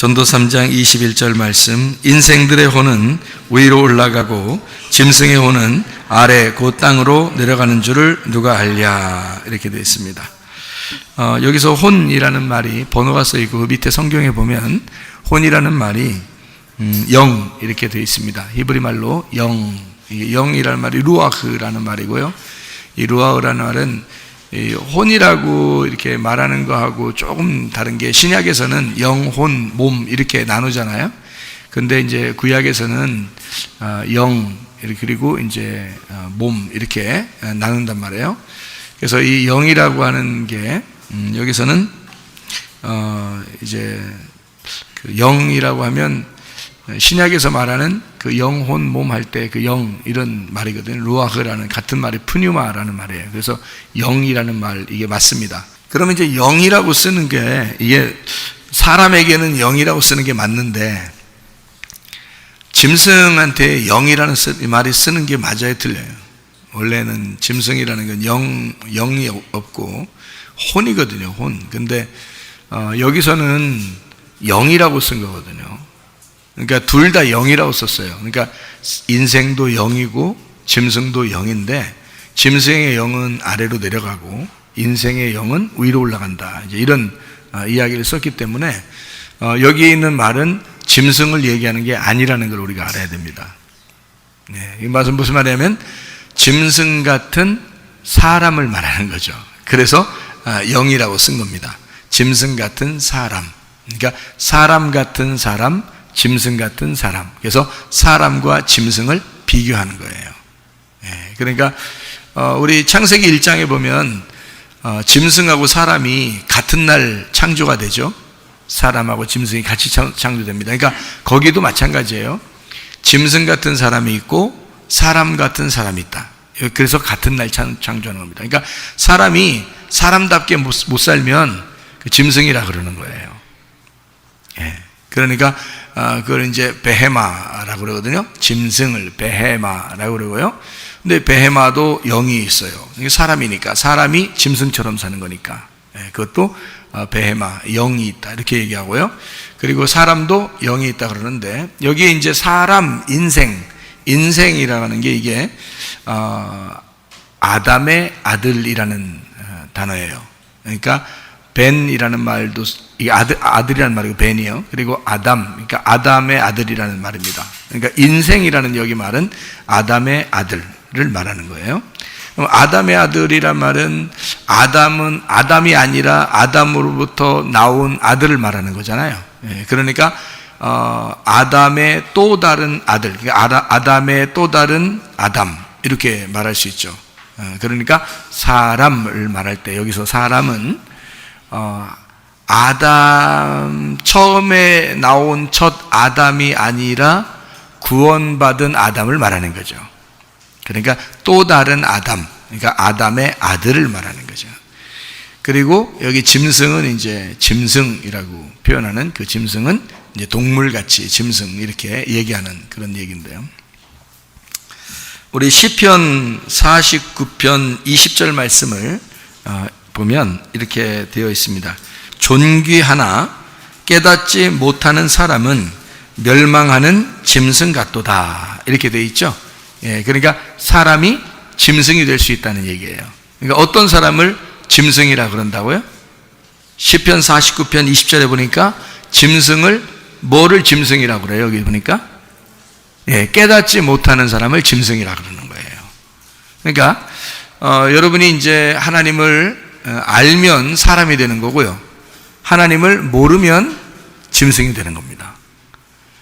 전도 3장 21절 말씀, 인생들의 혼은 위로 올라가고 짐승의 혼은 아래 곧 땅으로 내려가는 줄을 누가 알랴, 이렇게 되어 있습니다. 여기서 혼이라는 말이 번호가 써있고 밑에 성경에 보면 혼이라는 말이 영 이렇게 되어 있습니다. 히브리 말로 영이라는 말이 루아흐라는 말이고요. 이 루아흐라는 말은 이 혼이라고 이렇게 말하는 거하고 조금 다른 게, 신약에서는 영, 혼, 몸 이렇게 나누잖아요. 근데 이제 구약에서는 영 그리고 이제 몸 이렇게 나눈단 말이에요. 그래서 이 영이라고 하는 게 여기서는 이제 그 영이라고 하면 신약에서 말하는 그 영, 혼, 몸 할 때 그 영 이런 말이거든요. 루아흐라는 같은 말이 푸뉴마라는 말이에요. 그래서 영이라는 말, 이게 맞습니다. 그러면 이제 영이라고 쓰는 게, 이게 사람에게는 영이라고 쓰는 게 맞는데 짐승한테 영이라는 말이 쓰는 게 맞아요, 틀려요? 원래는 짐승이라는 건 영이 없고 혼이거든요, 혼. 근데 여기서는 영이라고 쓴 거거든요. 그러니까 둘 다 영이라고 썼어요. 그러니까 인생도 영이고 짐승도 영인데, 짐승의 영은 아래로 내려가고 인생의 영은 위로 올라간다, 이제 이런 이야기를 썼기 때문에 여기에 있는 말은 짐승을 얘기하는 게 아니라는 걸 우리가 알아야 됩니다. 네, 이 말은 무슨 말이냐면 짐승 같은 사람을 말하는 거죠. 그래서 영이라고 쓴 겁니다. 짐승 같은 사람, 그러니까 사람 같은 사람, 짐승 같은 사람. 그래서 사람과 짐승을 비교하는 거예요. 그러니까 우리 창세기 1장에 보면 짐승하고 사람이 같은 날 창조가 되죠. 사람하고 짐승이 같이 창조됩니다. 그러니까 거기도 마찬가지예요. 짐승 같은 사람이 있고 사람 같은 사람이 있다. 그래서 같은 날 창조하는 겁니다. 그러니까 사람이 사람답게 못 살면 짐승이라 그러는 거예요. 그러니까 그걸 이제 베헤마라고 그러거든요. 짐승을 베헤마라고 그러고요. 근데 베헤마도 영이 있어요. 이게 사람이니까, 사람이 짐승처럼 사는 거니까 그것도 베헤마, 영이 있다, 이렇게 얘기하고요. 그리고 사람도 영이 있다 그러는데, 여기에 이제 사람, 인생이라는 게 이게 아담의 아들이라는 단어예요. 그러니까 벤이라는 말도, 이게 아들이라는 말이고 벤이요. 그리고 아담, 그러니까 아담의 아들이라는 말입니다. 그러니까 인생이라는 여기 말은 아담의 아들을 말하는 거예요. 아담의 아들이란 말은 아담이 아니라 아담으로부터 나온 아들을 말하는 거잖아요. 그러니까 아담의 또 다른 아들, 그러니까 아담의 또 다른 아담, 이렇게 말할 수 있죠. 그러니까 사람을 말할 때 여기서 사람은 아담, 처음에 나온 첫 아담이 아니라 구원받은 아담을 말하는 거죠. 그러니까 또 다른 아담, 그러니까 아담의 아들을 말하는 거죠. 그리고 여기 짐승은 이제 짐승이라고 표현하는 그 짐승은 이제 동물같이 짐승, 이렇게 얘기하는 그런 얘기인데요. 우리 시편 49편 20절 말씀을 보면 이렇게 되어 있습니다. 존귀하나 깨닫지 못하는 사람은 멸망하는 짐승 같도다, 이렇게 되어 있죠. 그러니까 사람이 짐승이 될 수 있다는 얘기예요. 그러니까 어떤 사람을 짐승이라 그런다고요? 시편 49편 20절에 보니까 짐승을, 뭐를 짐승이라고 그래요? 여기 보니까 깨닫지 못하는 사람을 짐승이라 그러는 거예요. 그러니까 여러분이 이제 하나님을 알면 사람이 되는 거고요, 하나님을 모르면 짐승이 되는 겁니다.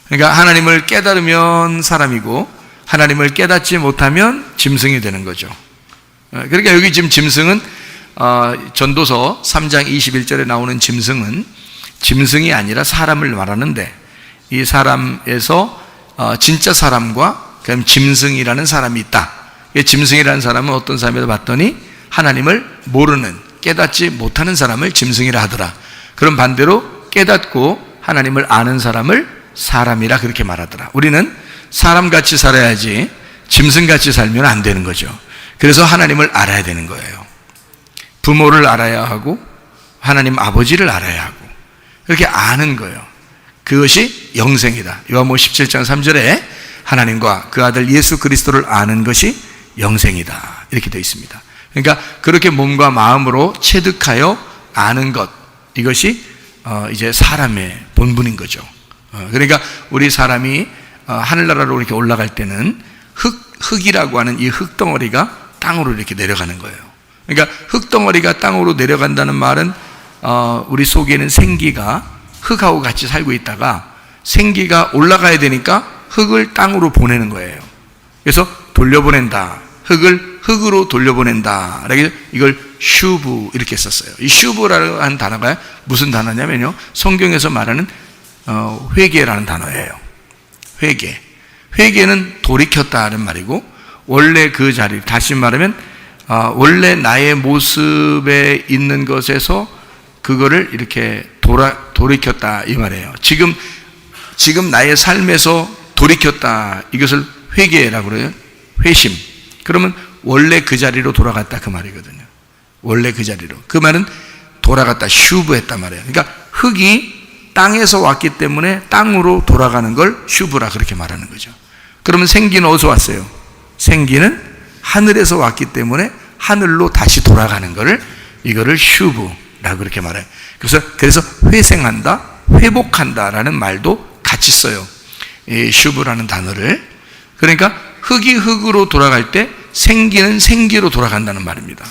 그러니까 하나님을 깨달으면 사람이고 하나님을 깨닫지 못하면 짐승이 되는 거죠. 그러니까 여기 지금 짐승은 전도서 3장 21절에 나오는 짐승은 짐승이 아니라 사람을 말하는데, 이 사람에서 진짜 사람과 그다음 짐승이라는 사람이 있다. 짐승이라는 사람은 어떤 사람이다 봤더니 하나님을 모르는, 깨닫지 못하는 사람을 짐승이라 하더라. 그럼 반대로 깨닫고 하나님을 아는 사람을 사람이라 그렇게 말하더라. 우리는 사람같이 살아야지 짐승같이 살면 안 되는 거죠. 그래서 하나님을 알아야 되는 거예요. 부모를 알아야 하고 하나님 아버지를 알아야 하고, 그렇게 아는 거예요. 그것이 영생이다. 요한복음 17장 3절에 하나님과 그 아들 예수 그리스도를 아는 것이 영생이다. 이렇게 되어 있습니다. 그러니까 그렇게 몸과 마음으로 체득하여 아는 것, 이것이 이제 사람의 본분인 거죠. 그러니까 우리 사람이 하늘나라로 이렇게 올라갈 때는 흙이라고 하는 이 흙덩어리가 땅으로 이렇게 내려가는 거예요. 그러니까 흙덩어리가 땅으로 내려간다는 말은 우리 속에는 생기가 흙하고 같이 살고 있다가 생기가 올라가야 되니까 흙을 땅으로 보내는 거예요. 그래서 돌려보낸다. 흙을 흙으로 돌려보낸다. 이걸 슈브 이렇게 썼어요. 이 슈브라는 단어가 무슨 단어냐면요, 성경에서 말하는 회개라는 단어예요. 회개는 돌이켰다는 말이고, 원래 그 자리, 다시 말하면 원래 나의 모습에 있는 것에서 그거를 이렇게 돌이켰다 이 말이에요. 지금 나의 삶에서 돌이켰다, 이것을 회개라고 그래요. 회심. 그러면 원래 그 자리로 돌아갔다 그 말이거든요. 원래 그 자리로. 그 말은 돌아갔다, 슈브했단 말이에요. 그러니까 흙이 땅에서 왔기 때문에 땅으로 돌아가는 걸 슈브라 그렇게 말하는 거죠. 그러면 생기는 어디서 왔어요? 생기는 하늘에서 왔기 때문에 하늘로 다시 돌아가는 거를, 이거를 슈브라고 그렇게 말해요. 그래서 회생한다, 회복한다라는 말도 같이 써요. 이 슈브라는 단어를. 그러니까 흙이 흙으로 돌아갈 때 생기는 생기로 돌아간다는 말입니다.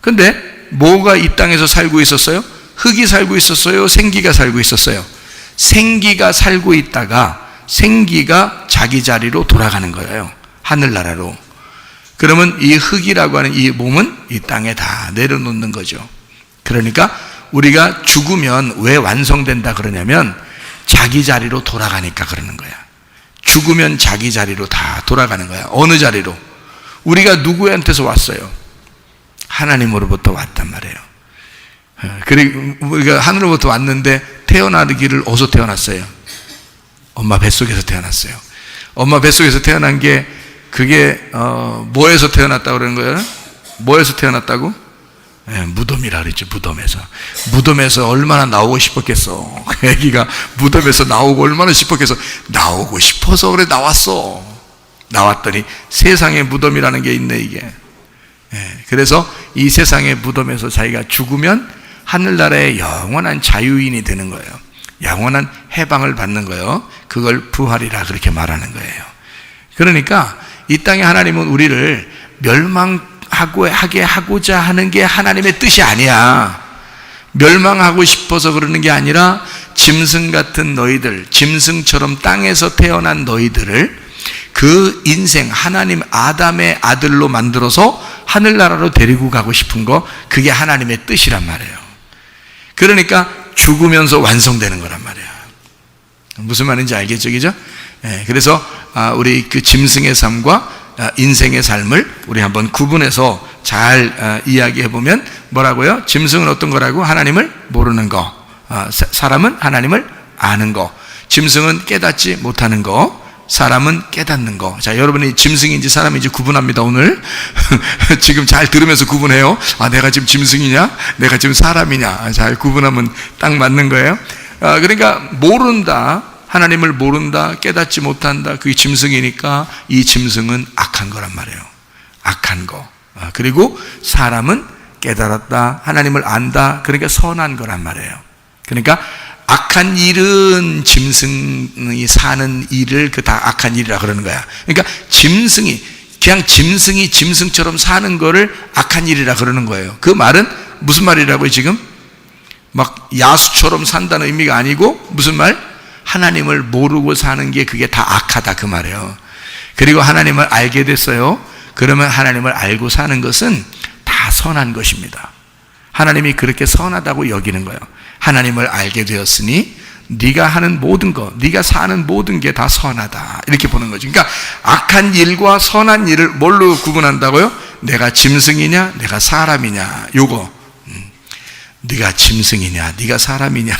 근데 뭐가 이 땅에서 살고 있었어요? 흙이 살고 있었어요? 생기가 살고 있었어요? 생기가 살고 있다가 생기가 자기 자리로 돌아가는 거예요. 하늘나라로. 그러면 이 흙이라고 하는 이 몸은 이 땅에 다 내려놓는 거죠. 그러니까 우리가 죽으면 왜 완성된다 그러냐면 자기 자리로 돌아가니까 그러는 거야. 죽으면 자기 자리로 다 돌아가는 거야. 어느 자리로? 우리가 누구한테서 왔어요? 하나님으로부터 왔단 말이에요. 그리고 우리가 하늘로부터 왔는데 태어나기를 어디서 태어났어요? 엄마 뱃속에서 태어났어요. 엄마 뱃속에서 태어난 게 그게 뭐에서 태어났다고 그러는 거예요? 뭐에서 태어났다고? 무덤이라 그랬죠. 무덤에서 얼마나 나오고 싶었겠어. 애기가 무덤에서 나오고 얼마나 싶었겠어. 나오고 싶어서 그래 나왔어. 나왔더니 세상에 무덤이라는 게 있네 이게. 그래서 이 세상의 무덤에서 자기가 죽으면 하늘나라의 영원한 자유인이 되는 거예요. 영원한 해방을 받는 거예요. 그걸 부활이라 그렇게 말하는 거예요. 그러니까 이 땅에 하나님은 우리를 멸망하게 하고자 하는 게 하나님의 뜻이 아니야. 멸망하고 싶어서 그러는 게 아니라 짐승 같은 너희들, 짐승처럼 땅에서 태어난 너희들을 그 인생, 하나님 아담의 아들로 만들어서 하늘나라로 데리고 가고 싶은 거, 그게 하나님의 뜻이란 말이에요. 그러니까 죽으면서 완성되는 거란 말이에요. 무슨 말인지 알겠죠? 그죠? 그래서 우리 그 짐승의 삶과 인생의 삶을 우리 한번 구분해서 잘 이야기해 보면 뭐라고요? 짐승은 어떤 거라고? 하나님을 모르는 거. 사람은 하나님을 아는 거. 짐승은 깨닫지 못하는 거. 사람은 깨닫는 거. 자, 여러분이 짐승인지 사람인지 구분합니다, 오늘. 지금 잘 들으면서 구분해요. 내가 지금 짐승이냐? 내가 지금 사람이냐? 잘 구분하면 딱 맞는 거예요. 그러니까 모른다. 하나님을 모른다, 깨닫지 못한다, 그게 짐승이니까 이 짐승은 악한 거란 말이에요. 악한 거. 그리고 사람은 깨달았다, 하나님을 안다, 그러니까 선한 거란 말이에요. 그러니까 악한 일은 짐승이 사는 일을 그 다 악한 일이라 그러는 거야. 그러니까 짐승이 짐승처럼 사는 거를 악한 일이라 그러는 거예요. 그 말은 무슨 말이라고요 지금? 막 야수처럼 산다는 의미가 아니고 무슨 말? 하나님을 모르고 사는 게 그게 다 악하다 그 말이에요. 그리고 하나님을 알게 됐어요. 그러면 하나님을 알고 사는 것은 다 선한 것입니다. 하나님이 그렇게 선하다고 여기는 거예요. 하나님을 알게 되었으니 네가 하는 모든 것, 네가 사는 모든 게 다 선하다 이렇게 보는 거죠. 그러니까 악한 일과 선한 일을 뭘로 구분한다고요? 내가 짐승이냐 내가 사람이냐, 요거 네가 짐승이냐 네가 사람이냐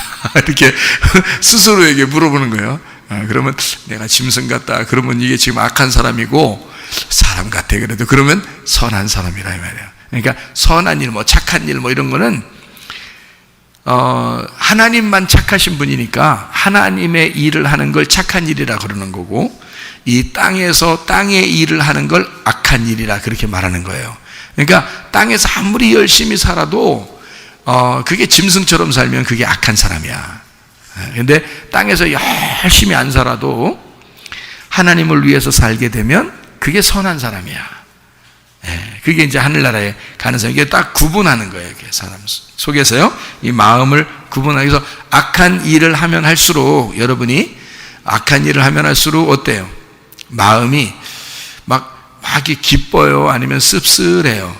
이렇게 스스로에게 물어보는 거예요. 그러면 내가 짐승 같다 그러면 이게 지금 악한 사람이고, 사람 같아 그래도 그러면 선한 사람이라 이 말이에요. 그러니까 선한 일, 뭐 착한 일, 뭐 이런 거는 하나님만 착하신 분이니까 하나님의 일을 하는 걸 착한 일이라 그러는 거고, 이 땅에서 땅의 일을 하는 걸 악한 일이라 그렇게 말하는 거예요. 그러니까 땅에서 아무리 열심히 살아도 그게 짐승처럼 살면 그게 악한 사람이야. 근데 땅에서 열심히 안 살아도 하나님을 위해서 살게 되면 그게 선한 사람이야. 그게 이제 하늘나라에 가는 사람. 이게 딱 구분하는 거예요. 이렇게 사람 속에서요, 이 마음을 구분하기 위해서 악한 일을 하면 할수록, 여러분이 악한 일을 하면 할수록 어때요? 마음이 막 기뻐요? 아니면 씁쓸해요?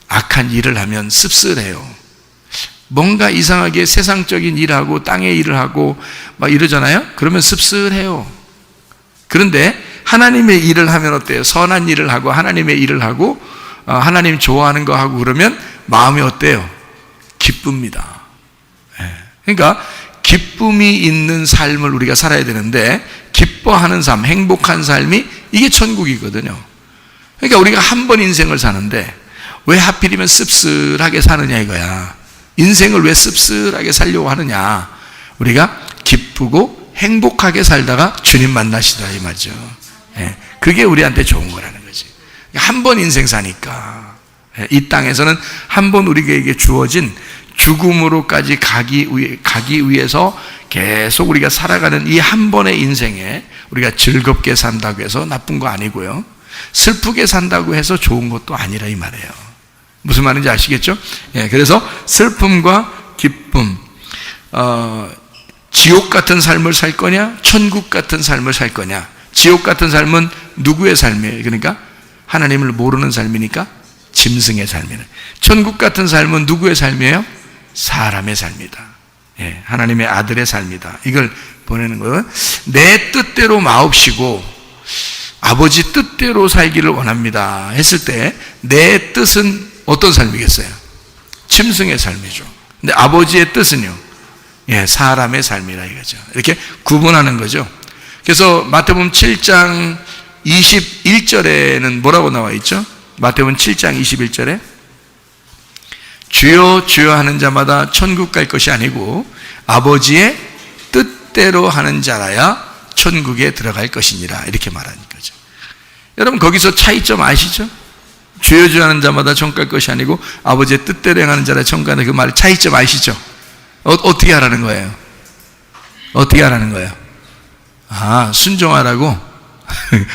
악한 일을 하면 씁쓸해요. 뭔가 이상하게 세상적인 일하고 땅의 일을 하고 막 이러잖아요? 그러면 씁쓸해요. 그런데 하나님의 일을 하면 어때요? 선한 일을 하고 하나님의 일을 하고 하나님 좋아하는 거 하고 그러면 마음이 어때요? 기쁩니다. 그러니까 기쁨이 있는 삶을 우리가 살아야 되는데, 기뻐하는 삶, 행복한 삶이 이게 천국이거든요. 그러니까 우리가 한 번 인생을 사는데 왜 하필이면 씁쓸하게 사느냐 이거야. 인생을 왜 씁쓸하게 살려고 하느냐. 우리가 기쁘고 행복하게 살다가 주님 만나시다 이 말이죠. 그게 우리한테 좋은 거라는 거지. 한 번 인생 사니까, 이 땅에서는 한 번 우리에게 주어진 죽음으로까지 가기 위해서 계속 우리가 살아가는 이 한 번의 인생에 우리가 즐겁게 산다고 해서 나쁜 거 아니고요, 슬프게 산다고 해서 좋은 것도 아니라 이 말이에요. 무슨 말인지 아시겠죠? 그래서 슬픔과 기쁨, 지옥 같은 삶을 살 거냐, 천국 같은 삶을 살 거냐. 지옥 같은 삶은 누구의 삶이에요? 그러니까 하나님을 모르는 삶이니까 짐승의 삶이에요. 천국 같은 삶은 누구의 삶이에요? 사람의 삶이다. 하나님의 아들의 삶이다. 이걸 보내는 거예요. 내 뜻대로 마옵시고 아버지 뜻대로 살기를 원합니다 했을 때, 내 뜻은 어떤 삶이겠어요? 짐승의 삶이죠. 근데 아버지의 뜻은요, 사람의 삶이라 이거죠. 이렇게 구분하는 거죠. 그래서 마태복음 7장 21절에는 뭐라고 나와 있죠? 마태복음 7장 21절에 주여 주여 하는 자마다 천국 갈 것이 아니고 아버지의 뜻대로 하는 자라야 천국에 들어갈 것이니라, 이렇게 말하는 거죠. 여러분 거기서 차이점 아시죠? 주여 주여 하는 자마다 천국 갈 것이 아니고 아버지의 뜻대로 행하는 자라 천국 가는, 그 말 차이점 아시죠? 어떻게 하라는 거예요? 어떻게 하라는 거예요? 순종하라고?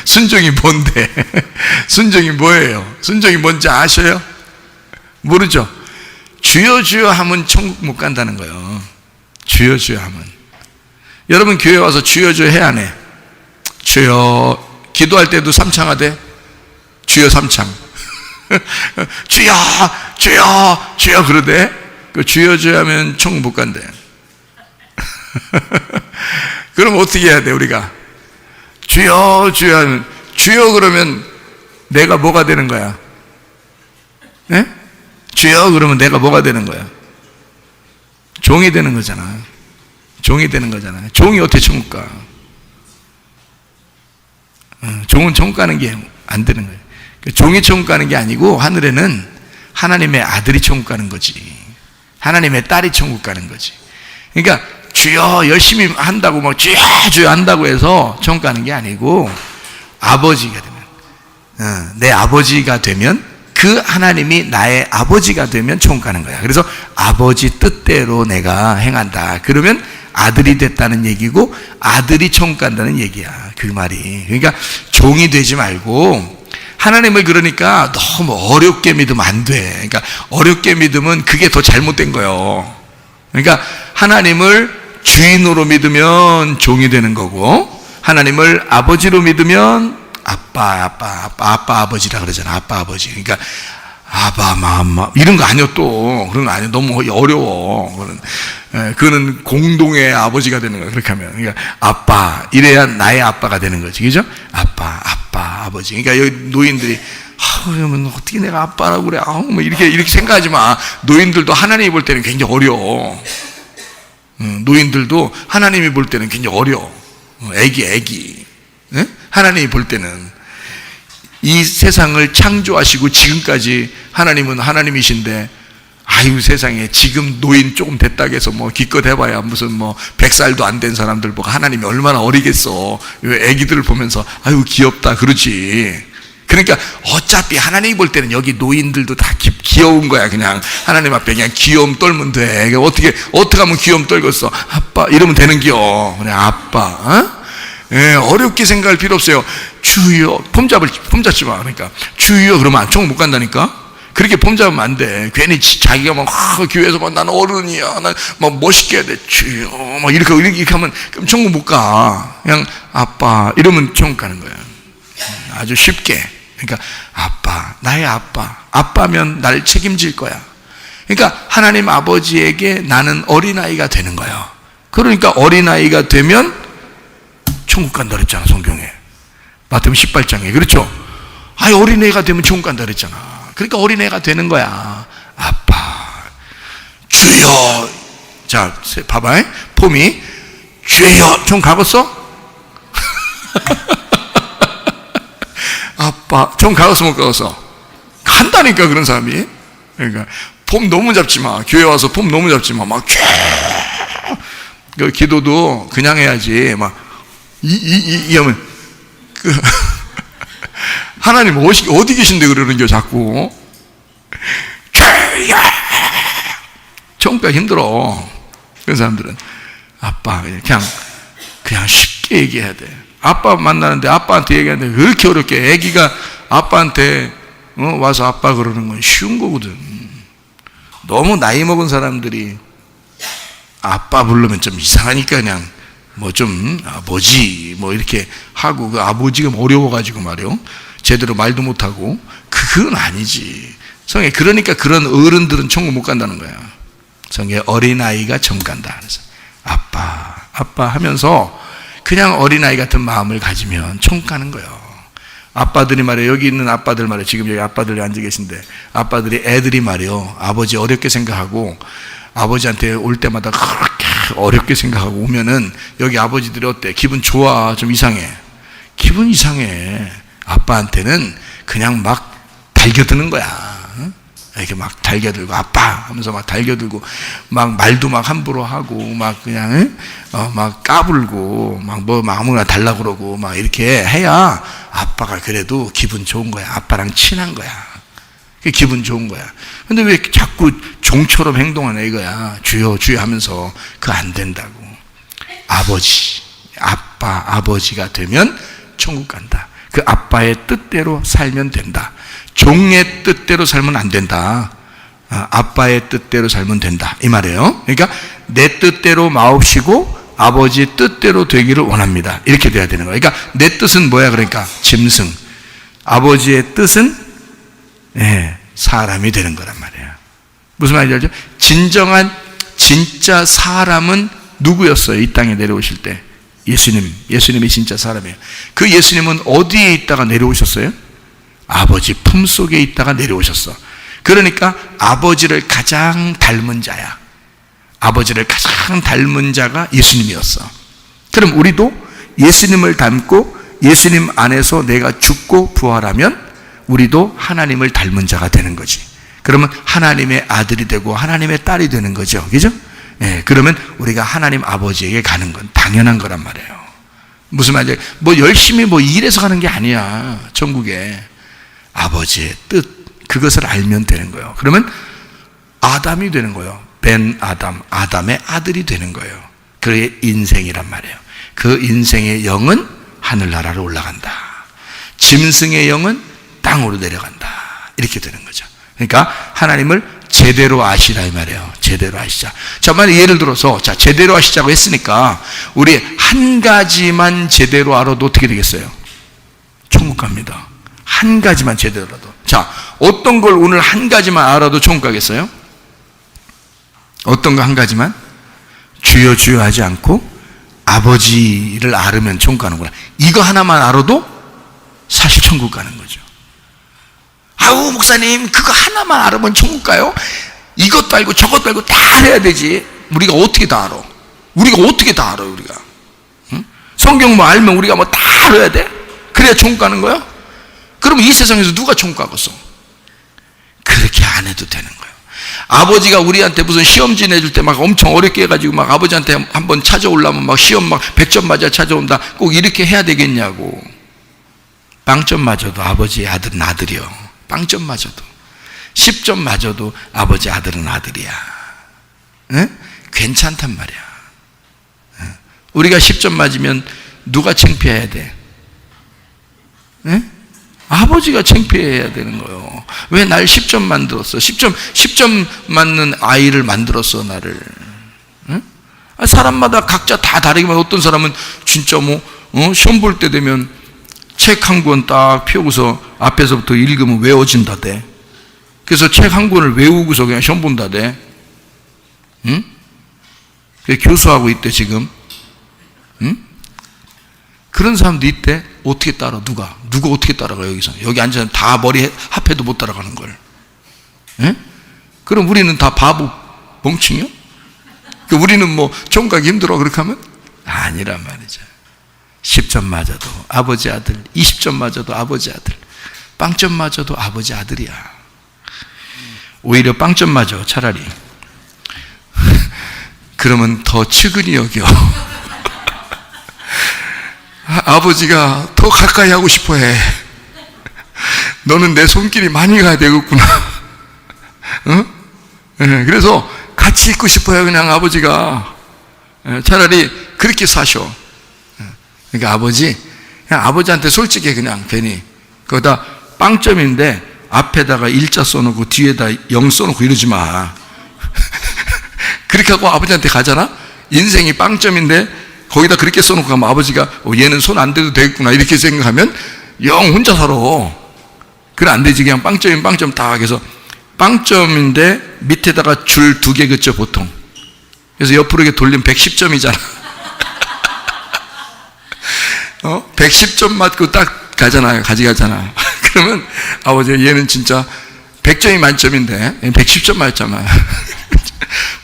순종이 뭔데? 순종이 뭐예요? 순종이 뭔지 아셔요? 모르죠? 주여 주여 하면 천국 못 간다는 거예요. 주여 주여 하면. 여러분 교회 와서 주여 주여 해야 안 해? 주여, 기도할 때도 삼창하되 주여 삼창. 주여 주여 주여 그러대. 그 주여 주여 하면 천국 못 간대. 그럼 어떻게 해야 돼 우리가? 주여 주여 하면, 주여 그러면 내가 뭐가 되는 거야? 주여 그러면 내가 뭐가 되는 거야? 종이 되는 거잖아. 종이 되는 거잖아. 종이 어떻게 천국 가? 종은 천국 가는 게 안 되는 거예요. 종이 천국 가는 게 아니고 하늘에는 하나님의 아들이 천국 가는 거지. 하나님의 딸이 천국 가는 거지. 그러니까 주여 열심히 한다고 막 주여 주여 한다고 해서 천국 가는 게 아니고, 아버지가 되면, 내 아버지가 되면, 그 하나님이 나의 아버지가 되면 천국 가는 거야. 그래서 아버지 뜻대로 내가 행한다. 그러면 아들이 됐다는 얘기고 아들이 천국 간다는 얘기야. 그 말이. 그러니까 종이 되지 말고 하나님을, 그러니까 너무 어렵게 믿으면 안 돼. 그러니까 어렵게 믿으면 그게 더 잘못된 거예요. 그러니까 하나님을 주인으로 믿으면 종이 되는 거고, 하나님을 아버지로 믿으면 아빠 아버지라 그러잖아. 아빠 아버지. 그러니까 아바 마마 이런 거 아니요. 또 그런 거 아니요. 너무 어려워. 그거는 공동의 아버지가 되는 거야. 그렇게 하면. 그러니까 아빠 이래야 나의 아빠가 되는 거지. 그죠? 아빠 아버지. 그러니까 여기 노인들이 그러면 어떻게 내가 아빠라고 그래? 뭐 이렇게 생각하지 마. 노인들도 하나님이 볼 때는 굉장히 어려워. 노인들도 하나님이 볼 때는 굉장히 어려워. 애기. 하나님이 볼 때는 이 세상을 창조하시고 지금까지 하나님은 하나님이신데 아유 세상에 지금 노인 조금 됐다고 해서 뭐 기껏 해봐야 무슨 뭐 100살도 안 된 사람들 보고 하나님이 얼마나 어리겠어. 애기들을 보면서 아유 귀엽다 그러지. 그러니까 어차피 하나님이 볼 때는 여기 노인들도 다 귀여운 거야. 그냥 하나님 앞에 그냥 귀여움 떨면 돼. 어떻게 하면 귀여움 떨겠어. 아빠 이러면 되는겨. 그냥 아빠. 어? 예, 어렵게 생각할 필요 없어요. 주여 폼 잡지 마. 그러니까 주여 그러면 천국 못 간다니까. 그렇게 폼 잡으면 안 돼. 괜히 자기가 막 교회에서 막 나는 어른이야, 난 막 멋있게 해야 돼, 주여 막 이렇게 하면 그럼 천국 못 가. 그냥 아빠 이러면 천국 가는 거야. 아주 쉽게. 그러니까 아빠, 나의 아빠면 나를 책임질 거야. 그러니까 하나님 아버지에게 나는 어린아이가 되는 거예요. 그러니까 어린아이가 되면 천국 간다 그랬잖아, 성경에. 마태복음 18장에. 그렇죠? 아이 어린애가 되면 천국 간다 그랬잖아. 그러니까 어린애가 되는 거야. 아빠, 주여. 자, 봐봐. 폼이 주여. 좀 가겠어? 아빠, 좀 가겠어 못 가겠어? 간다니까 그런 사람이. 그러니까 폼 너무 잡지 마. 교회 와서 폼 너무 잡지 마. 막 그 기도도 그냥 해야지. 막 이 하면 하나님 어디 계신데 그러는 겨 자꾸. 주여. 정말 힘들어. 그런 사람들은 아빠 그냥 쉽게 얘기해야 돼. 아빠 만나는데 아빠한테 얘기하는데 그렇게 어렵게 애기가 아빠한테 와서 아빠 그러는 건 쉬운 거거든. 너무 나이 먹은 사람들이 아빠 부르면 좀 이상하니까 그냥 뭐지 이렇게 하고 그 아버지가 어려워가지고 말이요. 제대로 말도 못하고 그건 아니지. 성에 그러니까 그런 어른들은 천국 못 간다는 거야. 성에 어린아이가 천국 간다. 그래서 아빠 하면서 그냥 어린아이 같은 마음을 가지면 천국 가는 거예요. 아빠들이 말이에요. 여기 있는 아빠들 말이에요. 지금 여기 아빠들이 앉아 계신데 아빠들이 애들이 말이에요. 아버지 어렵게 생각하고 아버지한테 올 때마다 그렇게 어렵게 생각하고 오면은 여기 아버지들이 어때? 기분 좋아? 좀 이상해? 기분 이상해. 아빠한테는 그냥 막 달겨드는 거야. 이렇게 막 달겨들고 아빠 하면서 막 달겨들고 막 말도 막 함부로 하고 막 그냥 막 까불고 막 뭐 아무나 달라 그러고 막 이렇게 해야 아빠가 그래도 기분 좋은 거야. 아빠랑 친한 거야. 그게 기분 좋은 거야. 근데 왜 자꾸 종처럼 행동하냐 이거야. 주여 하면서 그거 안 된다고. 아버지가 되면 천국 간다. 그 아빠의 뜻대로 살면 된다. 종의 뜻대로 살면 안 된다. 아빠의 뜻대로 살면 된다. 이 말이에요. 그러니까 내 뜻대로 마옵시고 아버지 뜻대로 되기를 원합니다. 이렇게 돼야 되는 거예요. 그러니까 내 뜻은 뭐야? 그러니까 짐승. 아버지의 뜻은 사람이 되는 거란 말이에요. 무슨 말인지 알죠? 진짜 사람은 누구였어요? 이 땅에 내려오실 때 예수님이 진짜 사람이에요. 그 예수님은 어디에 있다가 내려오셨어요? 아버지 품속에 있다가 내려오셨어. 그러니까 아버지를 가장 닮은 자야. 아버지를 가장 닮은 자가 예수님이었어. 그럼 우리도 예수님을 닮고 예수님 안에서 내가 죽고 부활하면 우리도 하나님을 닮은 자가 되는 거지. 그러면 하나님의 아들이 되고 하나님의 딸이 되는 거죠. 그죠? 그러면 우리가 하나님 아버지에게 가는 건 당연한 거란 말이에요. 무슨 말이에요? 열심히 일해서 가는 게 아니야. 천국에 아버지의 뜻, 그것을 알면 되는 거예요. 그러면 아담이 되는 거예요. 벤 아담의 아들이 되는 거예요. 그의 인생이란 말이에요. 그 인생의 영은 하늘나라로 올라간다. 짐승의 영은 땅으로 내려간다. 이렇게 되는 거죠. 그러니까 하나님을 제대로 아시라 이 말이에요. 제대로 아시자. 자, 만약 예를 들어서 제대로 아시자고 했으니까 우리 한 가지만 제대로 알아도 어떻게 되겠어요? 천국 갑니다. 한 가지만 제대로 알아도. 자, 어떤 걸 오늘 한 가지만 알아도 천국 가겠어요? 어떤 거 한 가지만? 주여 하지 않고 아버지를 알으면 천국 가는구나. 이거 하나만 알아도 사실 천국 가는 거죠. 아우 목사님 그거 하나만 알으면 천국 가요? 이것도 알고 저것도 알고 다 알아야 되지. 우리가 어떻게 다 알아? 우리가 응? 성경 알면 우리가 다 알아야 돼? 그래야 천국 가는 거야? 그럼 이 세상에서 누가 천국 가겠어? 그렇게 안 해도 되는 거예요. 아버지가 우리한테 무슨 시험지 내줄 때 막 엄청 어렵게 해가지고 막 아버지한테 한번 찾아오려면 막 시험 막 100점 맞아 찾아온다. 꼭 이렇게 해야 되겠냐고. 빵점 맞아도 아버지의 아들은 아들이요. 빵점 맞아도. 10점 맞아도 아버지 아들은 아들이야. 에? 괜찮단 말이야. 에? 우리가 10점 맞으면 누가 창피해야 돼? 에? 아버지가 창피해야 되는 거예요. 왜 날 10점 만들었어? 10점 맞는 아이를 만들었어, 나를. 응? 사람마다 각자 다 다르지만 어떤 사람은 진짜 시험 볼 때 되면 책 한 권 딱 펴고서 앞에서부터 읽으면 외워진다대. 그래서 책 한 권을 외우고서 그냥 시험 본다대. 응? 교수하고 있대, 지금. 응? 그런 사람도 있대. 어떻게 따라? 누가 어떻게 따라가? 여기서 여기 앉아서 다 머리 합해도 못 따라가는 걸. 에? 그럼 우리는 다 바보 멍충이요? 우리는 뭐 총각 힘들어 그렇게 하면 아니란 말이죠. 10점 맞아도 아버지 아들, 20점 맞아도 아버지 아들, 빵점 맞아도 아버지 아들이야. 오히려 빵점 맞아 차라리. 그러면 더 측은히 여겨. 아버지가 더 가까이 하고 싶어 해. 너는 내 손길이 많이 가야 되겠구나. 어? 네, 그래서 같이 있고 싶어요, 그냥 아버지가. 차라리 그렇게 사셔. 그러니까 그냥 아버지한테 솔직히 그냥 괜히. 거기다 빵점인데 앞에다가 일자 써놓고 뒤에다 0 써놓고 이러지 마. 그렇게 하고 아버지한테 가잖아? 인생이 빵점인데 거기다 그렇게 써놓고 가면 아버지가 얘는 손 안 대도 되겠구나 이렇게 생각하면 영 혼자 살아. 그래 안 되지. 그냥 빵점이면 빵점 딱 해서 빵점인데 밑에다가 줄 2개 긋죠 보통. 그래서 옆으로 이렇게 돌리면 110점이잖아 110점 맞고 딱 가잖아요. 가져가잖아. 그러면 아버지가 얘는 진짜 100점이 만점인데 110점 맞았잖아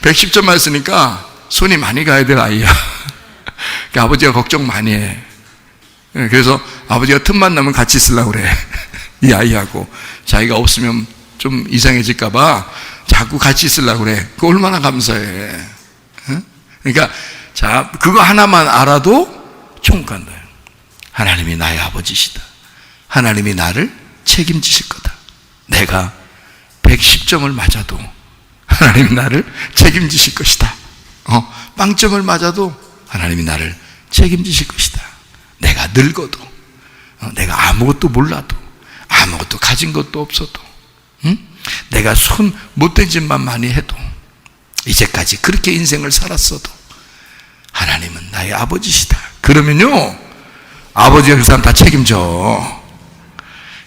110점 맞았으니까 손이 많이 가야 될 아이야. 그러니까 아버지가 걱정 많이 해. 그래서 아버지가 틈만 나면 같이 있으려고 그래. 이 아이하고. 자기가 없으면 좀 이상해질까봐 자꾸 같이 있으려고 그래. 그거 얼마나 감사해. 그러니까, 자, 그거 하나만 알아도 총간다. 하나님이 나의 아버지시다. 하나님이 나를 책임지실 거다. 내가 110점을 맞아도 하나님이 나를 책임지실 것이다. 빵점을 맞아도 하나님이 나를 책임지실 것이다. 내가 늙어도, 내가 아무것도 몰라도, 아무것도 가진 것도 없어도, 응? 내가 손 못된 짓만 많이 해도, 이제까지 그렇게 인생을 살았어도, 하나님은 나의 아버지시다. 그러면요, 아버지가 그 사람 다 책임져.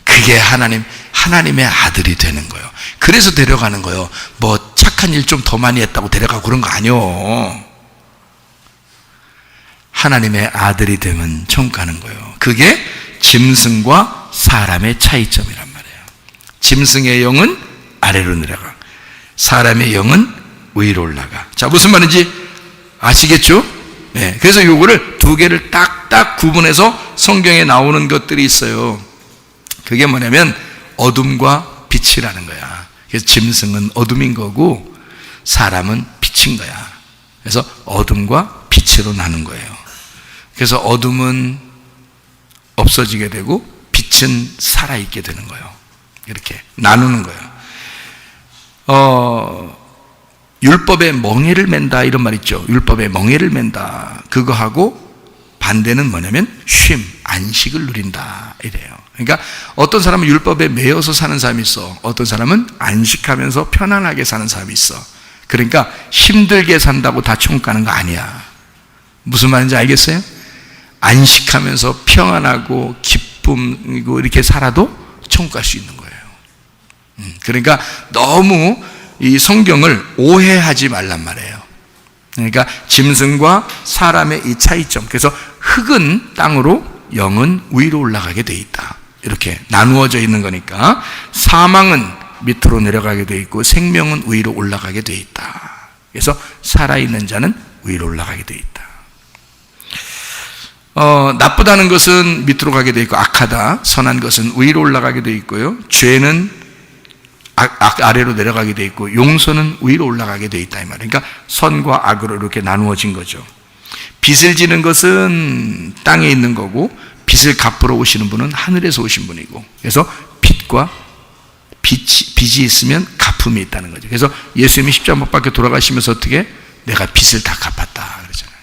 그게 하나님의 아들이 되는 거예요. 그래서 데려가는 거예요. 뭐 착한 일 좀 더 많이 했다고 데려가고 그런 거 아니요. 하나님의 아들이 되면 천국 가는 거예요. 그게 짐승과 사람의 차이점이란 말이에요. 짐승의 영은 아래로 내려가, 사람의 영은 위로 올라가. 자, 무슨 말인지 아시겠죠? 네, 그래서 요거를 2개를 딱딱 구분해서 성경에 나오는 것들이 있어요. 그게 뭐냐면 어둠과 빛이라는 거야. 그래서 짐승은 어둠인 거고 사람은 빛인 거야. 그래서 어둠과 빛으로 나눈 거예요. 그래서 어둠은 없어지게 되고 빛은 살아있게 되는 거예요. 이렇게 나누는 거예요. 율법에 멍에를 맨다 이런 말 있죠. 율법에 멍에를 맨다. 그거하고 반대는 뭐냐면 쉼, 안식을 누린다 이래요. 그러니까 어떤 사람은 율법에 매여서 사는 사람이 있어. 어떤 사람은 안식하면서 편안하게 사는 사람이 있어. 그러니까 힘들게 산다고 다 천국 가는 거 아니야. 무슨 말인지 알겠어요? 안식하면서 평안하고 기쁨이고 이렇게 살아도 천국 갈 수 있는 거예요. 그러니까 너무 이 성경을 오해하지 말란 말이에요. 그러니까 짐승과 사람의 이 차이점. 그래서 흙은 땅으로 영은 위로 올라가게 돼 있다. 이렇게 나누어져 있는 거니까 사망은 밑으로 내려가게 돼 있고 생명은 위로 올라가게 돼 있다. 그래서 살아있는 자는 위로 올라가게 돼 있다. 나쁘다는 것은 밑으로 가게 돼 있고 악하다, 선한 것은 위로 올라가게 돼 있고요. 죄는 아래로 내려가게 돼 있고 용서는 위로 올라가게 돼 있다 이 말이에요. 그러니까 선과 악으로 이렇게 나누어진 거죠. 빚을 지는 것은 땅에 있는 거고 빚을 갚으러 오시는 분은 하늘에서 오신 분이고, 그래서 빚이 있으면 갚음이 있다는 거죠. 그래서 예수님이 십자가 못 박혀 돌아가시면서 어떻게 내가 빚을 다 갚았다 그러잖아요.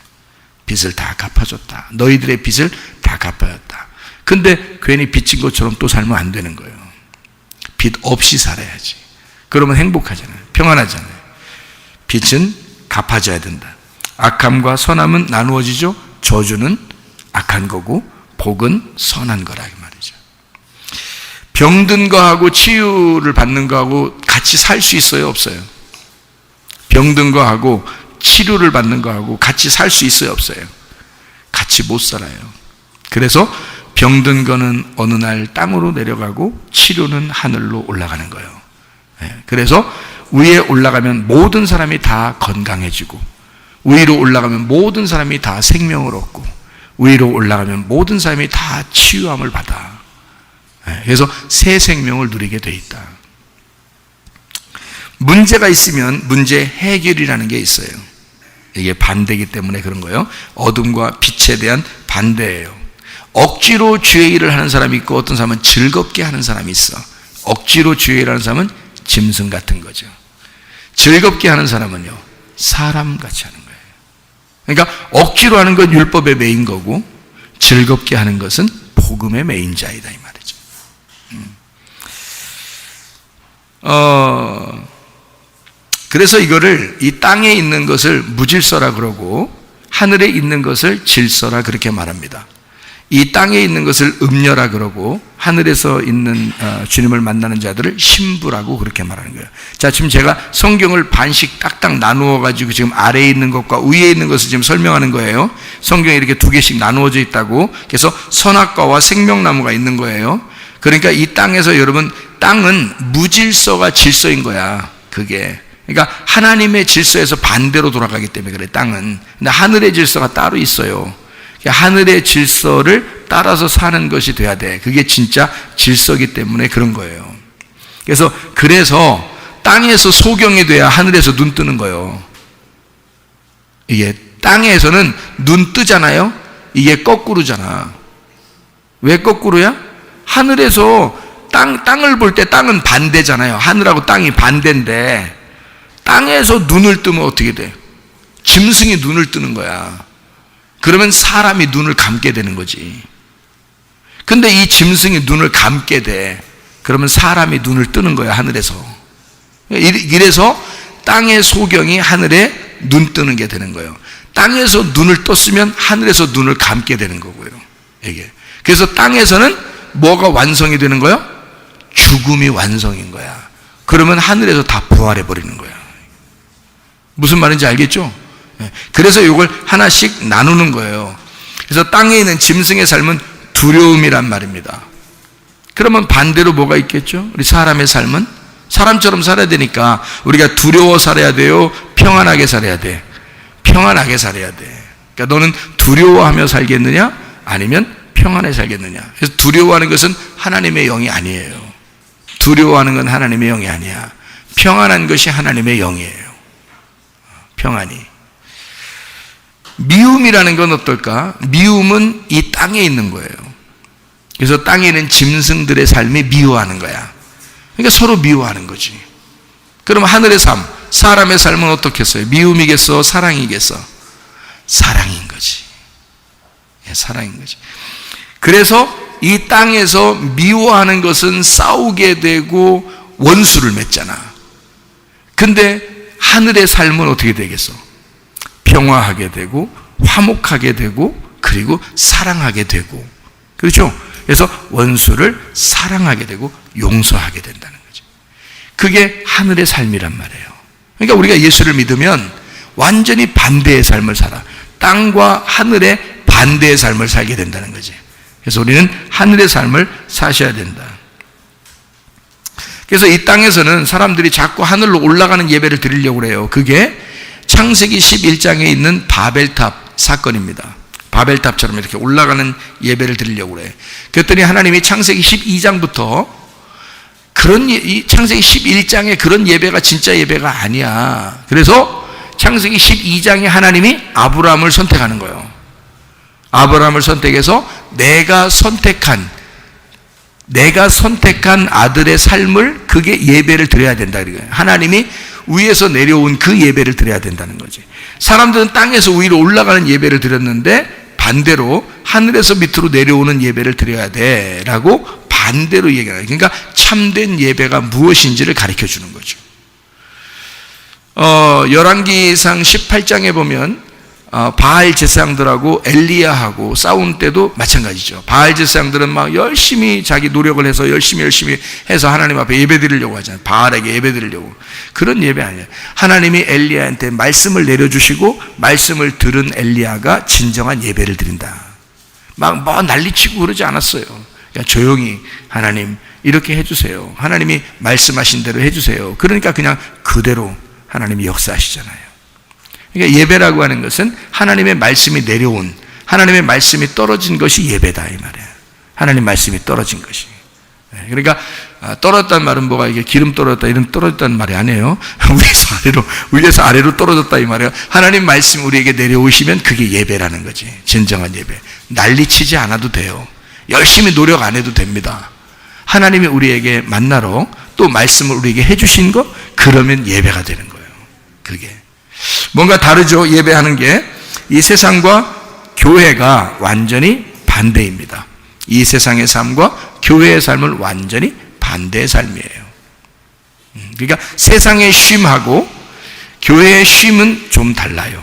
빚을 다 갚아줬다. 너희들의 빚을 다 갚아줬다. 근데 괜히 빚진 것처럼 또 살면 안 되는 거예요. 빚 없이 살아야지. 그러면 행복하잖아요. 평안하잖아요. 빚은 갚아줘야 된다. 악함과 선함은 나누어지죠. 저주는 악한 거고 복은 선한 거라 이 말이죠. 병든 거하고 치유를 받는 거하고 같이 살 수 있어요, 없어요? 병든 거하고 치료를 받는 거하고 같이 살 수 있어요, 없어요? 같이 못 살아요. 그래서 병든 거는 어느 날 땅으로 내려가고 치료는 하늘로 올라가는 거예요. 그래서 위에 올라가면 모든 사람이 다 건강해지고, 위로 올라가면 모든 사람이 다 생명을 얻고, 위로 올라가면 모든 사람이 다 치유함을 받아. 그래서 새 생명을 누리게 돼 있다. 문제가 있으면 문제 해결이라는 게 있어요. 이게 반대이기 때문에 그런 거예요. 어둠과 빛에 대한 반대예요. 억지로 주의 일을 하는 사람이 있고 어떤 사람은 즐겁게 하는 사람이 있어. 억지로 주의 일을 하는 사람은 짐승 같은 거죠. 즐겁게 하는 사람은요, 사람같이 하는 거예요. 그러니까 억지로 하는 건 율법의 매인 거고 즐겁게 하는 것은 복음의 매인 자이다 이 말이죠. 그래서 이거를 이 땅에 있는 것을 무질서라 그러고 하늘에 있는 것을 질서라 그렇게 말합니다. 이 땅에 있는 것을 음녀라 그러고 하늘에서 있는 주님을 만나는 자들을 신부라고 그렇게 말하는 거예요. 자, 지금 제가 성경을 반씩 딱딱 나누어 가지고 지금 아래에 있는 것과 위에 있는 것을 지금 설명하는 거예요. 성경에 이렇게 두 개씩 나누어져 있다고. 그래서 선악과와 생명나무가 있는 거예요. 그러니까 이 땅에서 여러분, 땅은 무질서가 질서인 거야. 그게. 그러니까 하나님의 질서에서 반대로 돌아가기 때문에 그래, 땅은. 근데 하늘의 질서가 따로 있어요. 하늘의 질서를 따라서 사는 것이 돼야 돼. 그게 진짜 질서이기 때문에 그런 거예요. 그래서 땅에서 소경이 돼야 하늘에서 눈 뜨는 거예요. 이게 땅에서는 눈 뜨잖아요. 이게 거꾸로잖아. 왜 거꾸로야? 하늘에서 땅을 볼 때 땅은 반대잖아요. 하늘하고 땅이 반대인데 땅에서 눈을 뜨면 어떻게 돼? 짐승이 눈을 뜨는 거야. 그러면 사람이 눈을 감게 되는 거지. 근데 이 짐승이 눈을 감게 돼. 그러면 사람이 눈을 뜨는 거야, 하늘에서. 이래서 땅의 소경이 하늘에 눈 뜨는 게 되는 거예요. 땅에서 눈을 떴으면 하늘에서 눈을 감게 되는 거고요. 이게. 그래서 땅에서는 뭐가 완성이 되는 거예요? 죽음이 완성인 거야. 그러면 하늘에서 다 부활해 버리는 거야. 무슨 말인지 알겠죠? 그래서 이걸 하나씩 나누는 거예요. 그래서 땅에 있는 짐승의 삶은 두려움이란 말입니다. 그러면 반대로 뭐가 있겠죠? 우리 사람의 삶은 사람처럼 살아야 되니까 우리가 두려워 살아야 돼요? 평안하게 살아야 돼? 평안하게 살아야 돼. 그러니까 너는 두려워하며 살겠느냐? 아니면 평안에 살겠느냐? 그래서 두려워하는 것은 하나님의 영이 아니에요. 두려워하는 건 하나님의 영이 아니야. 평안한 것이 하나님의 영이에요. 평안이. 미움이라는 건 어떨까? 미움은 이 땅에 있는 거예요. 그래서 땅에 있는 짐승들의 삶이 미워하는 거야. 그러니까 서로 미워하는 거지. 그럼 하늘의 삶, 사람의 삶은 어떻겠어요? 미움이겠어? 사랑이겠어? 사랑인 거지. 사랑인 거지. 그래서 이 땅에서 미워하는 것은 싸우게 되고 원수를 맺잖아. 근데 하늘의 삶은 어떻게 되겠어? 평화하게 되고 화목하게 되고 그리고 사랑하게 되고, 그렇죠? 그래서 원수를 사랑하게 되고 용서하게 된다는 거죠. 그게 하늘의 삶이란 말이에요. 그러니까 우리가 예수를 믿으면 완전히 반대의 삶을 살아. 땅과 하늘의 반대의 삶을 살게 된다는 거지. 그래서 우리는 하늘의 삶을 사셔야 된다. 그래서 이 땅에서는 사람들이 자꾸 하늘로 올라가는 예배를 드리려고 그래요. 그게 창세기 11장에 있는 바벨탑 사건입니다. 바벨탑처럼 이렇게 올라가는 예배를 드리려고 그래. 그랬더니 하나님이 창세기 12장부터 이 창세기 11장에 그런 예배가 진짜 예배가 아니야. 그래서 창세기 12장에 하나님이 아브라함을 선택하는 거예요. 아브라함을 선택해서 내가 선택한 아들의 삶을, 그게 예배를 드려야 된다. 하나님이 위에서 내려온 그 예배를 드려야 된다는 거지. 사람들은 땅에서 위로 올라가는 예배를 드렸는데 반대로 하늘에서 밑으로 내려오는 예배를 드려야 돼라고 반대로 얘기하는 거예요. 그러니까 참된 예배가 무엇인지를 가르쳐 주는 거죠. 열왕기상 18장에 보면 바알 제사장들하고 엘리야하고 싸운 때도 마찬가지죠. 바알 제사장들은 막 열심히 자기 노력을 해서 열심히 해서 하나님 앞에 예배 드리려고 하잖아요. 바알에게 예배 드리려고. 그런 예배 아니에요. 하나님이 엘리야한테 말씀을 내려주시고 말씀을 들은 엘리야가 진정한 예배를 드린다. 막 뭐 난리치고 그러지 않았어요. 그러니까 조용히 하나님 이렇게 해주세요. 하나님이 말씀하신 대로 해주세요. 그러니까 그냥 그대로 하나님이 역사하시잖아요. 그러니까 예배라고 하는 것은 하나님의 말씀이 내려온, 하나님의 말씀이 떨어진 것이 예배다 이 말이에요. 하나님 말씀이 떨어진 것이. 그러니까 떨어졌다는 말은 뭐가 이게 기름 떨어졌다 이런 떨어졌다는 말이 아니에요. 위에서 아래로 떨어졌다 이 말이에요. 하나님 말씀 우리에게 내려오시면 그게 예배라는 거지. 진정한 예배. 난리치지 않아도 돼요. 열심히 노력 안 해도 됩니다. 하나님이 우리에게 만나러 또 말씀을 우리에게 해주신 거, 그러면 예배가 되는 거예요. 그게 뭔가 다르죠. 예배하는 게 이 세상과 교회가 완전히 반대입니다. 이 세상의 삶과 교회의 삶은 완전히 반대의 삶이에요. 그러니까 세상의 쉼하고 교회의 쉼은 좀 달라요.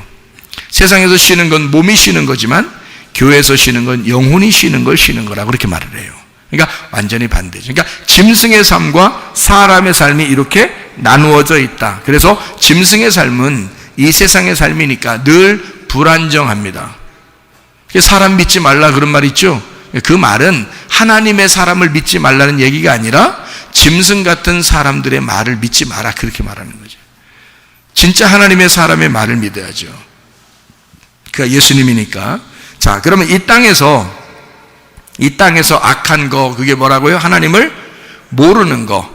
세상에서 쉬는 건 몸이 쉬는 거지만 교회에서 쉬는 건 영혼이 쉬는 걸 쉬는 거라고 그렇게 말을 해요. 그러니까 완전히 반대죠. 그러니까 짐승의 삶과 사람의 삶이 이렇게 나누어져 있다. 그래서 짐승의 삶은 이 세상의 삶이니까 늘 불안정합니다. 사람 믿지 말라 그런 말 있죠? 그 말은 하나님의 사람을 믿지 말라는 얘기가 아니라 짐승 같은 사람들의 말을 믿지 마라 그렇게 말하는 거죠. 진짜 하나님의 사람의 말을 믿어야죠. 그러니까 예수님이니까. 자, 그러면 이 땅에서 악한 거, 그게 뭐라고요? 하나님을 모르는 거.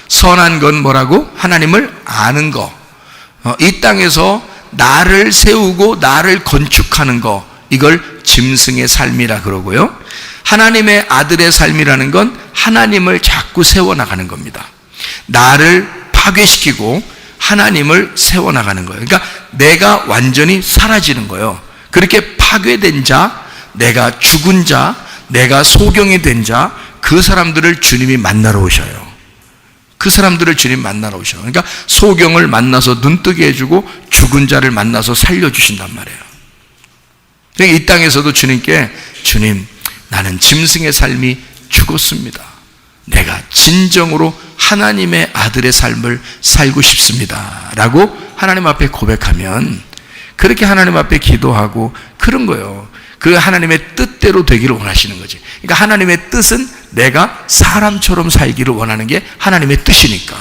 선한 건 뭐라고? 하나님을 아는 거. 이 땅에서 나를 세우고 나를 건축하는 거, 이걸 짐승의 삶이라 그러고요. 하나님의 아들의 삶이라는 건 하나님을 자꾸 세워나가는 겁니다. 나를 파괴시키고 하나님을 세워나가는 거예요. 그러니까 내가 완전히 사라지는 거예요. 그렇게 파괴된 자, 내가 죽은 자, 내가 소경이 된 자, 그 사람들을 주님이 만나러 오셔요. 그 사람들을 주님 만나러 오셔요. 그러니까 소경을 만나서 눈뜨게 해주고 죽은 자를 만나서 살려주신단 말이에요. 그러니까 이 땅에서도 주님께, 주님, 나는 짐승의 삶이 죽었습니다. 내가 진정으로 하나님의 아들의 삶을 살고 싶습니다 라고 하나님 앞에 고백하면, 그렇게 하나님 앞에 기도하고 그런 거예요. 그 하나님의 뜻대로 되기를 원하시는 거지. 그러니까 하나님의 뜻은 내가 사람처럼 살기를 원하는 게 하나님의 뜻이니까,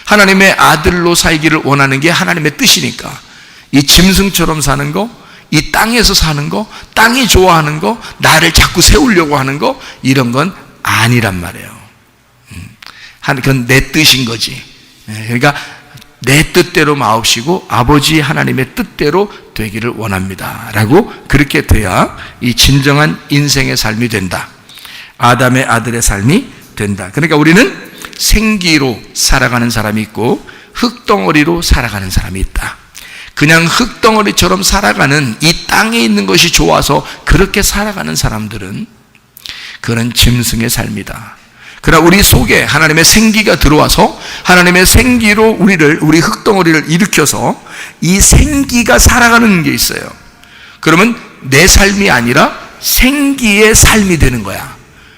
하나님의 아들로 살기를 원하는 게 하나님의 뜻이니까, 이 짐승처럼 사는 거, 이 땅에서 사는 거, 땅이 좋아하는 거, 나를 자꾸 세우려고 하는 거, 이런 건 아니란 말이에요. 그건 내 뜻인 거지. 그러니까 내 뜻대로 마옵시고 아버지 하나님의 뜻대로 되기를 원합니다 라고, 그렇게 돼야 이 진정한 인생의 삶이 된다. 아담의 아들의 삶이 된다. 그러니까 우리는 생기로 살아가는 사람이 있고 흙덩어리로 살아가는 사람이 있다. 그냥 흙덩어리처럼 살아가는, 이 땅에 있는 것이 좋아서 그렇게 살아가는 사람들은 그런 짐승의 삶이다. 그러나 우리 속에 하나님의 생기가 들어와서 하나님의 생기로 우리 흙덩어리를 일으켜서 이 생기가 살아가는 게 있어요. 그러면 내 삶이 아니라 생기의 삶이 되는 거야.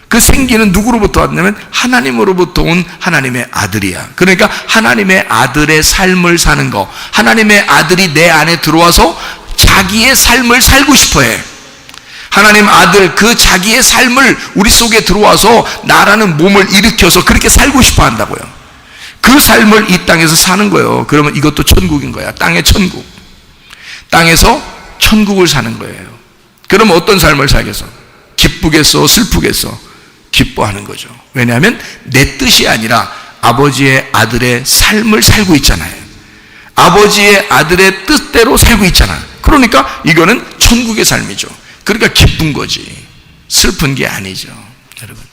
그 생기는 누구로부터 왔냐면 하나님으로부터 온 하나님의 아들이야. 그러니까 하나님의 아들의 삶을 사는 거, 하나님의 아들이 내 안에 들어와서 자기의 삶을 살고 싶어 해. 하나님 아들, 그 자기의 삶을 우리 속에 들어와서 나라는 몸을 일으켜서 그렇게 살고 싶어 한다고요. 그 삶을 이 땅에서 사는 거예요. 그러면 이것도 천국인 거야. 땅의 천국. 땅에서 천국을 사는 거예요. 그럼 어떤 삶을 살겠어? 기쁘겠어? 슬프겠어? 기뻐하는 거죠. 왜냐하면 내 뜻이 아니라 아버지의 아들의 삶을 살고 있잖아요. 아버지의 아들의 뜻대로 살고 있잖아. 그러니까 이거는 천국의 삶이죠. 그러니까 기쁜 거지, 슬픈 게 아니죠. 여러분,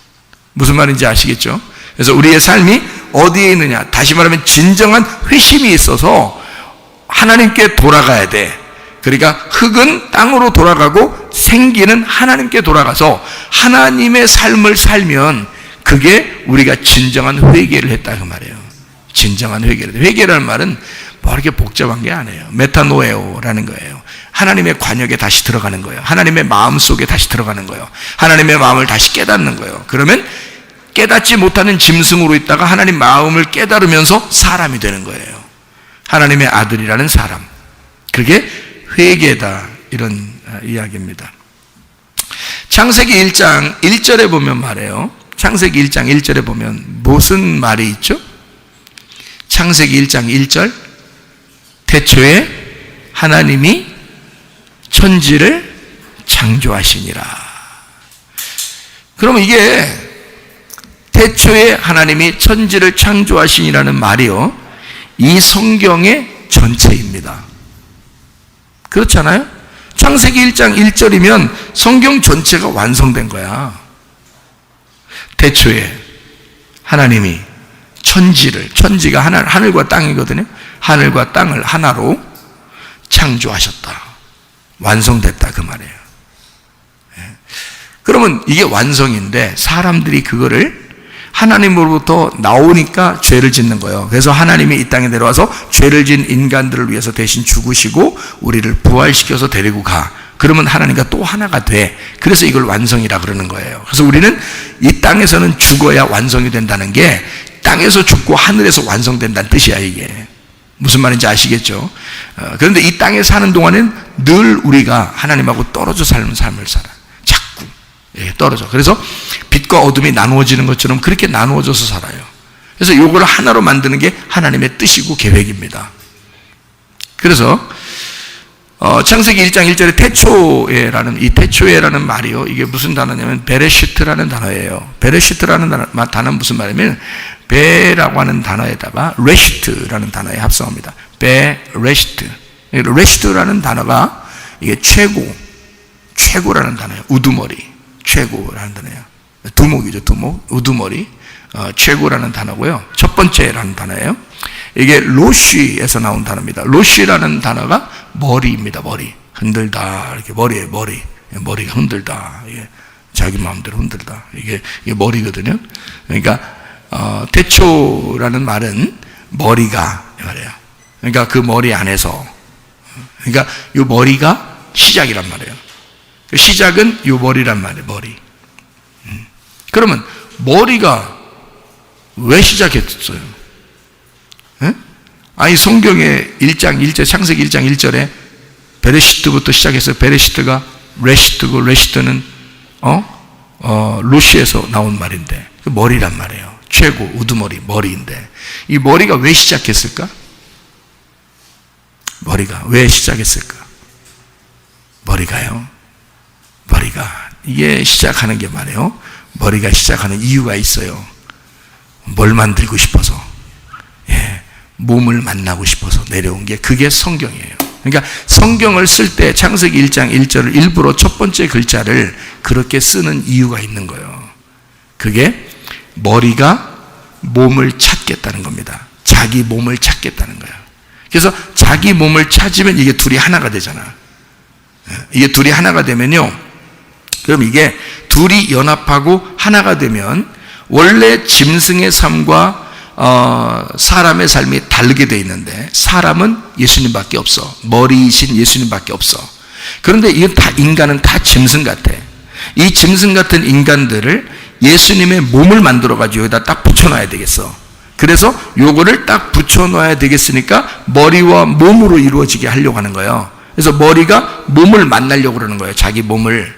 무슨 말인지 아시겠죠? 그래서 우리의 삶이 어디에 있느냐, 다시 말하면 진정한 회심이 있어서 하나님께 돌아가야 돼. 그러니까 흙은 땅으로 돌아가고 생기는 하나님께 돌아가서 하나님의 삶을 살면 그게 우리가 진정한 회개를 했다 그 말이에요. 진정한 회개를. 회개라는 말은 뭐 이렇게 복잡한 게 아니에요. 메타노에오라는 거예요. 하나님의 관역에 다시 들어가는 거예요. 하나님의 마음 속에 다시 들어가는 거예요. 하나님의 마음을 다시 깨닫는 거예요. 그러면 깨닫지 못하는 짐승으로 있다가 하나님 마음을 깨달으면서 사람이 되는 거예요. 하나님의 아들이라는 사람. 그게 회개다, 이런 이야기입니다. 창세기 1장 1절에 보면 말해요. 창세기 1장 1절에 보면 무슨 말이 있죠? 창세기 1장 1절, 태초에 하나님이 천지를 창조하시니라. 그러면 이게 태초에 하나님이 천지를 창조하시니라는 말이요, 이 성경의 전체입니다. 그렇잖아요? 창세기 1장 1절이면 성경 전체가 완성된 거야. 태초에 하나님이 천지를, 천지가 하늘과 땅이거든요. 하늘과 땅을 하나로 창조하셨다. 완성됐다 그 말이에요. 그러면 이게 완성인데 사람들이 그거를 하나님으로부터 나오니까 죄를 짓는 거예요. 그래서 하나님이 이 땅에 내려와서 죄를 지은 인간들을 위해서 대신 죽으시고 우리를 부활시켜서 데리고 가. 그러면 하나님과 또 하나가 돼. 그래서 이걸 완성이라 그러는 거예요. 그래서 우리는 이 땅에서는 죽어야 완성이 된다는 게 땅에서 죽고 하늘에서 완성된다는 뜻이야. 이게 무슨 말인지 아시겠죠? 그런데 이 땅에 사는 동안은 늘 우리가 하나님하고 떨어져 사는 삶을 살아. 자꾸 떨어져. 그래서 빛과 어둠이 나누어지는 것처럼 그렇게 나누어져서 살아요. 그래서 이걸 하나로 만드는 게 하나님의 뜻이고 계획입니다. 그래서 창세기 1장 1절에 태초에라는, 이 태초에라는 말이요, 이게 무슨 단어냐면 베레시트라는 단어예요. 베레시트라는 단어는 무슨 말이냐면 베라고 하는 단어에다가 레시트라는 단어에 합성합니다. 베레시트. 레시트라는 단어가 이게 최고라는 단어예요. 우두머리, 최고라는 단어예요. 두목이죠, 두목, 우두머리, 최고라는 단어고요. 첫 번째라는 단어예요. 이게 로쉬에서 나온 단어입니다. 로쉬라는 단어가 머리입니다. 머리, 흔들다, 이렇게 머리가 흔들다, 이게 자기 마음대로 흔들다, 이게 머리거든요. 그러니까 태초라는 말은 머리가 말이에요. 그러니까 그 머리 안에서, 그러니까 이 머리가 시작이란 말이에요. 시작은 이 머리란 말이에요. 머리. 그러면 머리가 왜 시작했어요? 아니 성경의 1장 1절, 창세기 1장 1절에 베레시트부터 시작해서 베레시트가 레시트고, 레시트는 로시에서 나온 말인데 그 머리란 말이에요. 최고, 우두머리, 머리인데 이 머리가 왜 시작했을까? 머리가 왜 시작했을까? 머리가 이게 시작하는 게 말이에요. 머리가 시작하는 이유가 있어요. 뭘 만들고 싶어서, 몸을 만나고 싶어서 내려온 게, 그게 성경이에요. 그러니까 성경을 쓸 때 창세기 1장 1절을 일부러 첫 번째 글자를 그렇게 쓰는 이유가 있는 거예요. 그게 머리가 몸을 찾겠다는 겁니다. 자기 몸을 찾겠다는 거예요. 그래서 자기 몸을 찾으면 이게 둘이 하나가 되잖아. 이게 둘이 하나가 되면요, 그럼 이게 둘이 연합하고 하나가 되면 원래 짐승의 삶과 사람의 삶이 다르게 되어 있는데 사람은 예수님밖에 없어. 머리이신 예수님밖에 없어. 그런데 인간은 다 짐승 같아. 이 짐승 같은 인간들을 예수님의 몸을 만들어가지고 여기다 딱 붙여놔야 되겠어. 그래서 요거를 딱 붙여놔야 되겠으니까 머리와 몸으로 이루어지게 하려고 하는 거예요. 그래서 머리가 몸을 만나려고 그러는 거예요. 자기 몸을.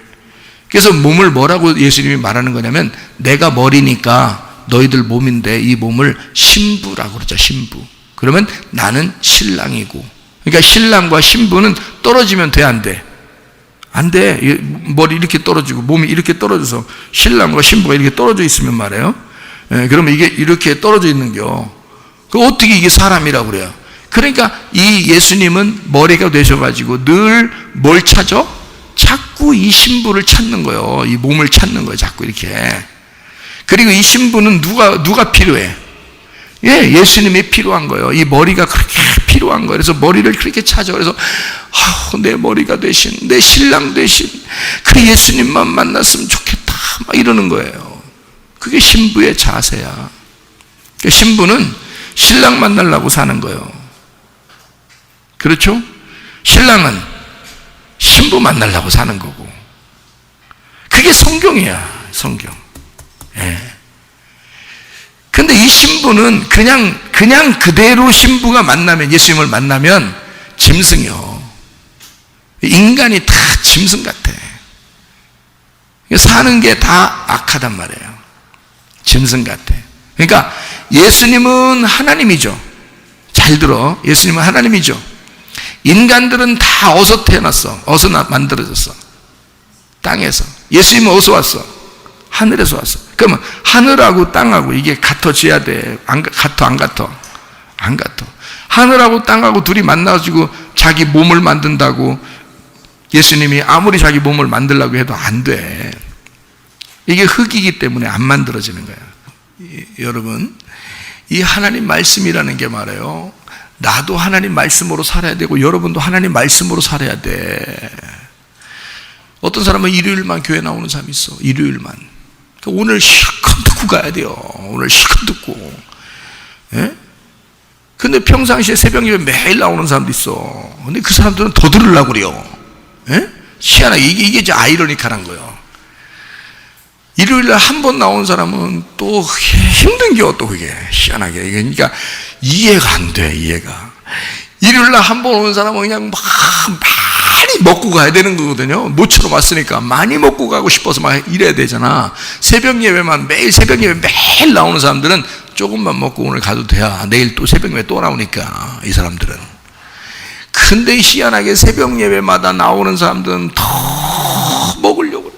그래서 몸을 뭐라고 예수님이 말하는 거냐면, 내가 머리니까 너희들 몸인데 이 몸을 신부라고 그러죠. 신부. 그러면 나는 신랑이고, 그러니까 신랑과 신부는 떨어지면 돼, 안 돼? 안 돼. 머리 이렇게 떨어지고 몸이 이렇게 떨어져서 신랑과 신부가 이렇게 떨어져 있으면 말이에요, 그러면 이게 이렇게 떨어져 있는겨. 그 어떻게 이게 사람이라고 그래요? 그러니까 이 예수님은 머리가 되셔가지고 늘 뭘 찾아? 자꾸 이 신부를 찾는 거예요. 이 몸을 찾는 거예요. 자꾸 이렇게. 그리고 이 신부는 누가 필요해? 예, 예수님이 필요한 거예요. 이 머리가 그렇게 필요한 거예요. 그래서 머리를 그렇게 찾아. 그래서 내 머리가 되신, 내 신랑 되신 그 예수님만 만났으면 좋겠다. 막 이러는 거예요. 그게 신부의 자세야. 신부는 신랑 만나려고 사는 거예요. 그렇죠? 신랑은 신부 만나려고 사는 거고. 그게 성경이야, 성경. 예. 근데 이 신부는 그냥 그대로 신부가 만나면, 예수님을 만나면 짐승이요. 인간이 다 짐승 같아. 사는 게 다 악하단 말이에요. 짐승 같아. 그러니까 예수님은 하나님이죠. 잘 들어. 예수님은 하나님이죠. 인간들은 다 어디서 태어났어? 어디서 만들어졌어? 땅에서. 예수님은 어디서 왔어? 하늘에서 왔어. 그러면 하늘하고 땅하고 이게 같아져야 돼. 같아, 안 같아? 안 같아. 하늘하고 땅하고 둘이 만나가지고 자기 몸을 만든다고 예수님이 아무리 자기 몸을 만들려고 해도 안 돼. 이게 흙이기 때문에 안 만들어지는 거야. 여러분, 이 하나님 말씀이라는 게 말이에요. 나도 하나님 말씀으로 살아야 되고 여러분도 하나님 말씀으로 살아야 돼. 어떤 사람은 일요일만 교회 나오는 사람이 있어. 일요일만. 오늘 실컷 듣고 가야 돼요. 오늘 실컷 듣고. 예? 근데 평상시에 새벽 예배 매일 나오는 사람도 있어. 근데 그 사람들은 더 들으려고 그래요. 예? 희한하게 이게 이제 아이러니컬한 거예요. 일요일날 한 번 나온 사람은 또 힘든겨, 또 그게. 희한하게. 그러니까 이해가 안 돼, 이해가. 일요일날 한 번 오는 사람은 그냥 많이 먹고 가야 되는 거거든요. 모처럼 왔으니까 많이 먹고 가고 싶어서 막 이래야 되잖아. 새벽 예배만, 매일 새벽 예배 매일 나오는 사람들은 조금만 먹고 오늘 가도 돼야 내일 또 새벽 예배 또 나오니까, 이 사람들은. 근데 희한하게 새벽 예배마다 나오는 사람들은 더 먹으려고 그래.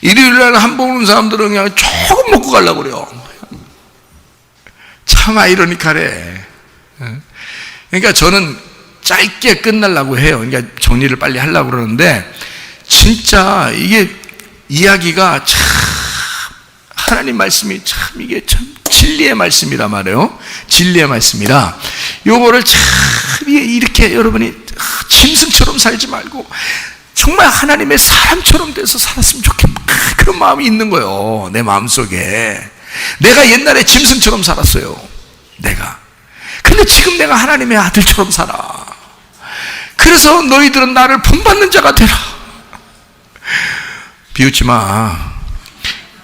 일요일날 한 번 오는 사람들은 그냥 조금 먹고 가려고 그래요. 참 아이러니컬해. 그러니까 저는 짧게 끝내려고 해요. 그러니까 정리를 빨리 하려고 그러는데, 진짜 이게 이야기가 참, 하나님 말씀이 참, 이게 참 진리의 말씀이라 말이에요. 진리의 말씀이라. 요거를 참 이렇게 여러분이 짐승처럼 살지 말고 정말 하나님의 사람처럼 돼서 살았으면 좋겠다. 그런 마음이 있는 거예요. 내 마음속에. 내가 옛날에 짐승처럼 살았어요. 내가. 근데 지금 내가 하나님의 아들처럼 살아. 그래서 너희들은 나를 본받는 자가 되라. 비웃지 마.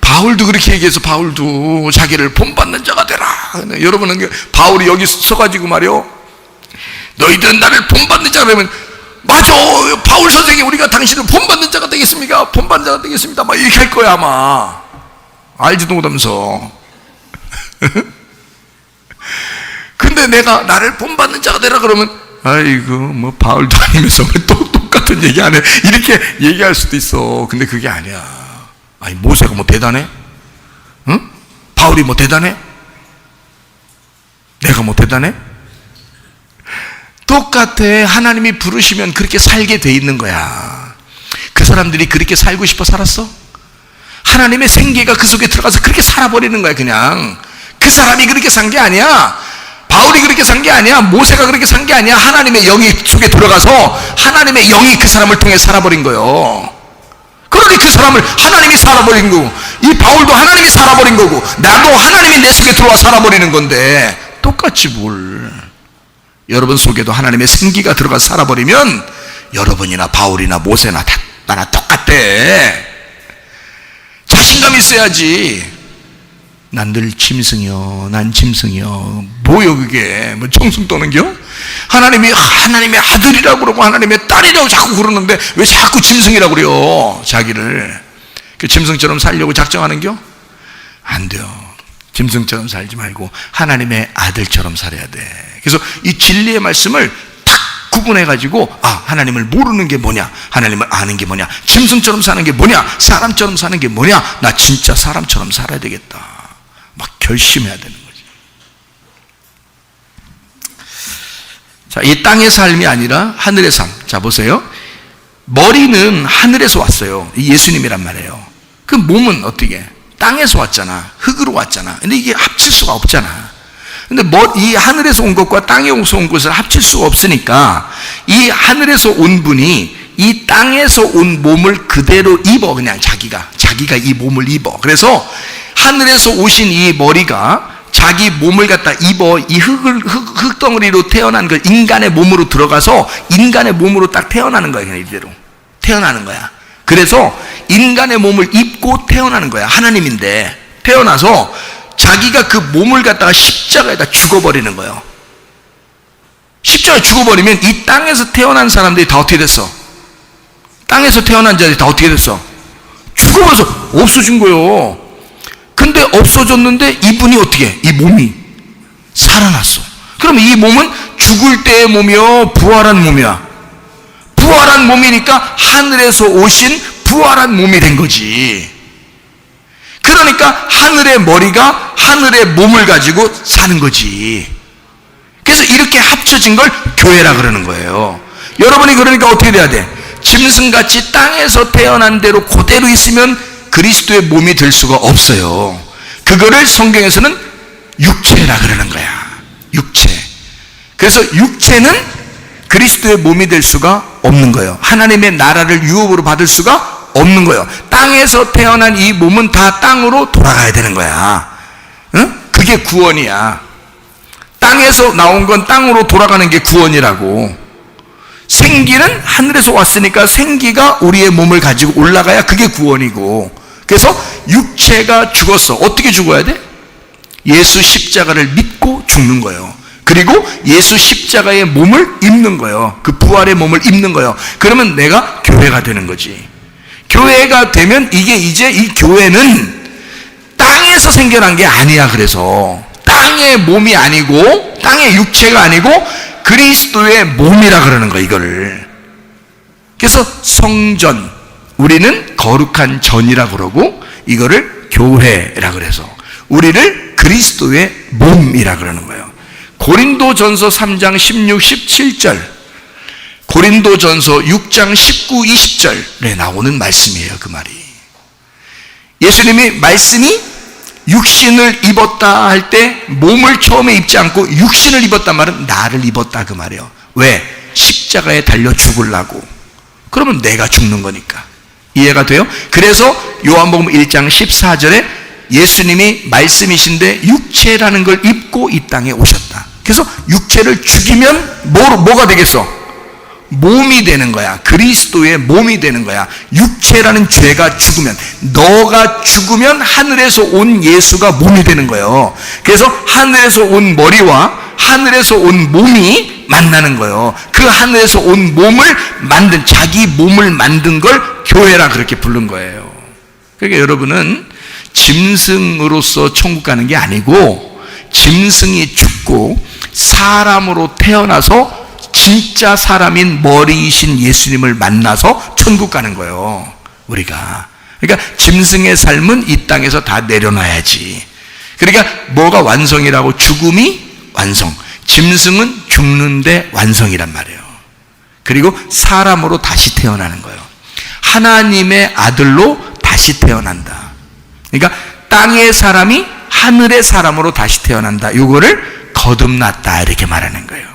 바울도 그렇게 얘기해서, 바울도 자기를 본받는 자가 되라. 여러분은 바울이 여기 서가지고 말이요, 너희들은 나를 본받는 자가 되면, 맞아, 바울 선생님, 우리가 당신을 본받는 자가 되겠습니까? 본받는 자가 되겠습니다. 막 이렇게 할 거야, 아마. 알지도 못하면서. 근데 내가 나를 본받는 자가 되라 그러면, 아이고, 뭐 바울도 아니면서 또 똑같은 얘기 안 해. 이렇게 얘기할 수도 있어. 근데 그게 아니야. 아니, 모세가 뭐 대단해? 응? 바울이 뭐 대단해? 내가 뭐 대단해? 똑같아. 하나님이 부르시면 그렇게 살게 돼 있는 거야. 그 사람들이 그렇게 살고 싶어 살았어? 하나님의 생계가 그 속에 들어가서 그렇게 살아버리는 거야, 그냥. 그 사람이 그렇게 산 게 아니야. 바울이 그렇게 산 게 아니야. 모세가 그렇게 산 게 아니야. 하나님의 영이 속에 들어가서 하나님의 영이 그 사람을 통해 살아버린 거예요. 그러니 그 사람을 하나님이 살아버린 거고, 이 바울도 하나님이 살아버린 거고, 나도 하나님이 내 속에 들어와 살아버리는 건데, 똑같이 뭘. 여러분 속에도 하나님의 생기가 들어가서 살아버리면 여러분이나 바울이나 모세나 다 나나 똑같대. 자신감 있어야지. 난 늘 짐승이요, 난 짐승이요. 뭐요 그게? 뭐 청승 떠는겨? 하나님의 아들이라고 그러고 하나님의 딸이라고 자꾸 그러는데 왜 자꾸 짐승이라고 그래요? 자기를. 그 짐승처럼 살려고 작정하는겨? 안 돼요. 짐승처럼 살지 말고 하나님의 아들처럼 살아야 돼. 그래서 이 진리의 말씀을 탁 구분해가지고, 하나님을 모르는 게 뭐냐, 하나님을 아는 게 뭐냐, 짐승처럼 사는 게 뭐냐, 사람처럼 사는 게 뭐냐, 나 진짜 사람처럼 살아야 되겠다. 막 결심해야 되는 거지. 자, 이 땅의 삶이 아니라 하늘의 삶. 자, 보세요. 머리는 하늘에서 왔어요. 예수님이란 말이에요. 그 몸은 어떻게? 땅에서 왔잖아. 흙으로 왔잖아. 근데 이게 합칠 수가 없잖아. 근데 이 하늘에서 온 것과 땅에서 온 것을 합칠 수가 없으니까 이 하늘에서 온 분이 이 땅에서 온 몸을 그대로 입어. 그냥 자기가 이 몸을 입어. 그래서 하늘에서 오신 이 머리가 자기 몸을 갖다 입어 이 흙덩어리로 태어난 그 인간의 몸으로 들어가서 인간의 몸으로 딱 태어나는 거야. 그냥 이대로 태어나는 거야. 그래서 인간의 몸을 입고 태어나는 거야. 하나님인데 태어나서 자기가 그 몸을 갖다가 십자가에다 죽어버리는 거예요. 십자가에 죽어버리면 이 땅에서 태어난 사람들이 다 어떻게 됐어? 땅에서 태어난 자들이 다 어떻게 됐어? 죽어버려서 없어진 거예요. 근데 없어졌는데 이분이 어떻게? 이 몸이 살아났어. 그러면 이 몸은 죽을 때의 몸이요, 부활한 몸이야? 부활한 몸이니까 하늘에서 오신 부활한 몸이 된 거지. 그러니까 하늘의 머리가 하늘의 몸을 가지고 사는 거지. 그래서 이렇게 합쳐진 걸 교회라 그러는 거예요. 여러분이 그러니까 어떻게 돼야 돼? 짐승같이 땅에서 태어난 대로 그대로 있으면 그리스도의 몸이 될 수가 없어요. 그거를 성경에서는 육체라 그러는 거야. 육체. 그래서 육체는 그리스도의 몸이 될 수가 없는 거예요. 하나님의 나라를 유업으로 받을 수가 없는 거예요. 땅에서 태어난 이 몸은 다 땅으로 돌아가야 되는 거야. 응? 그게 구원이야. 땅에서 나온 건 땅으로 돌아가는 게 구원이라고. 생기는 하늘에서 왔으니까 생기가 우리의 몸을 가지고 올라가야 그게 구원이고. 그래서 육체가 죽었어. 어떻게 죽어야 돼? 예수 십자가를 믿고 죽는 거예요. 그리고 예수 십자가의 몸을 입는 거예요. 그 부활의 몸을 입는 거예요. 그러면 내가 교회가 되는 거지. 교회가 되면 이게 이제 이 교회는 땅에서 생겨난 게 아니야. 그래서 땅의 몸이 아니고 땅의 육체가 아니고 그리스도의 몸이라 그러는 거야. 이거를. 그래서 성전, 우리는 거룩한 전이라 그러고 이거를 교회라 그래서 우리를 그리스도의 몸이라 그러는 거예요. 고린도전서 3장 16, 17절, 고린도전서 6장 19, 20절에 나오는 말씀이에요. 그 말이. 예수님이 말씀이 육신을 입었다 할 때 몸을 처음에 입지 않고 육신을 입었단 말은 나를 입었다 그 말이에요. 왜? 십자가에 달려 죽으려고. 그러면 내가 죽는 거니까. 이해가 돼요? 그래서 요한복음 1장 14절에 예수님이 말씀이신데 육체라는 걸 입고 이 땅에 오셨다. 그래서 육체를 죽이면 뭐가 되겠어? 몸이 되는 거야. 그리스도의 몸이 되는 거야. 육체라는 죄가 죽으면, 너가 죽으면 하늘에서 온 예수가 몸이 되는 거예요. 그래서 하늘에서 온 머리와 하늘에서 온 몸이 만나는 거예요. 그 하늘에서 온 몸을 만든, 자기 몸을 만든 걸 교회라 그렇게 부른 거예요. 그러니까 여러분은 짐승으로서 천국 가는 게 아니고 짐승이 죽고 사람으로 태어나서 진짜 사람인 머리이신 예수님을 만나서 천국 가는 거예요. 우리가. 그러니까 짐승의 삶은 이 땅에서 다 내려놔야지. 그러니까 뭐가 완성이라고? 죽음이 완성. 짐승은 죽는데 완성이란 말이에요. 그리고 사람으로 다시 태어나는 거예요. 하나님의 아들로 다시 태어난다. 그러니까 땅의 사람이 하늘의 사람으로 다시 태어난다. 이거를 거듭났다 이렇게 말하는 거예요.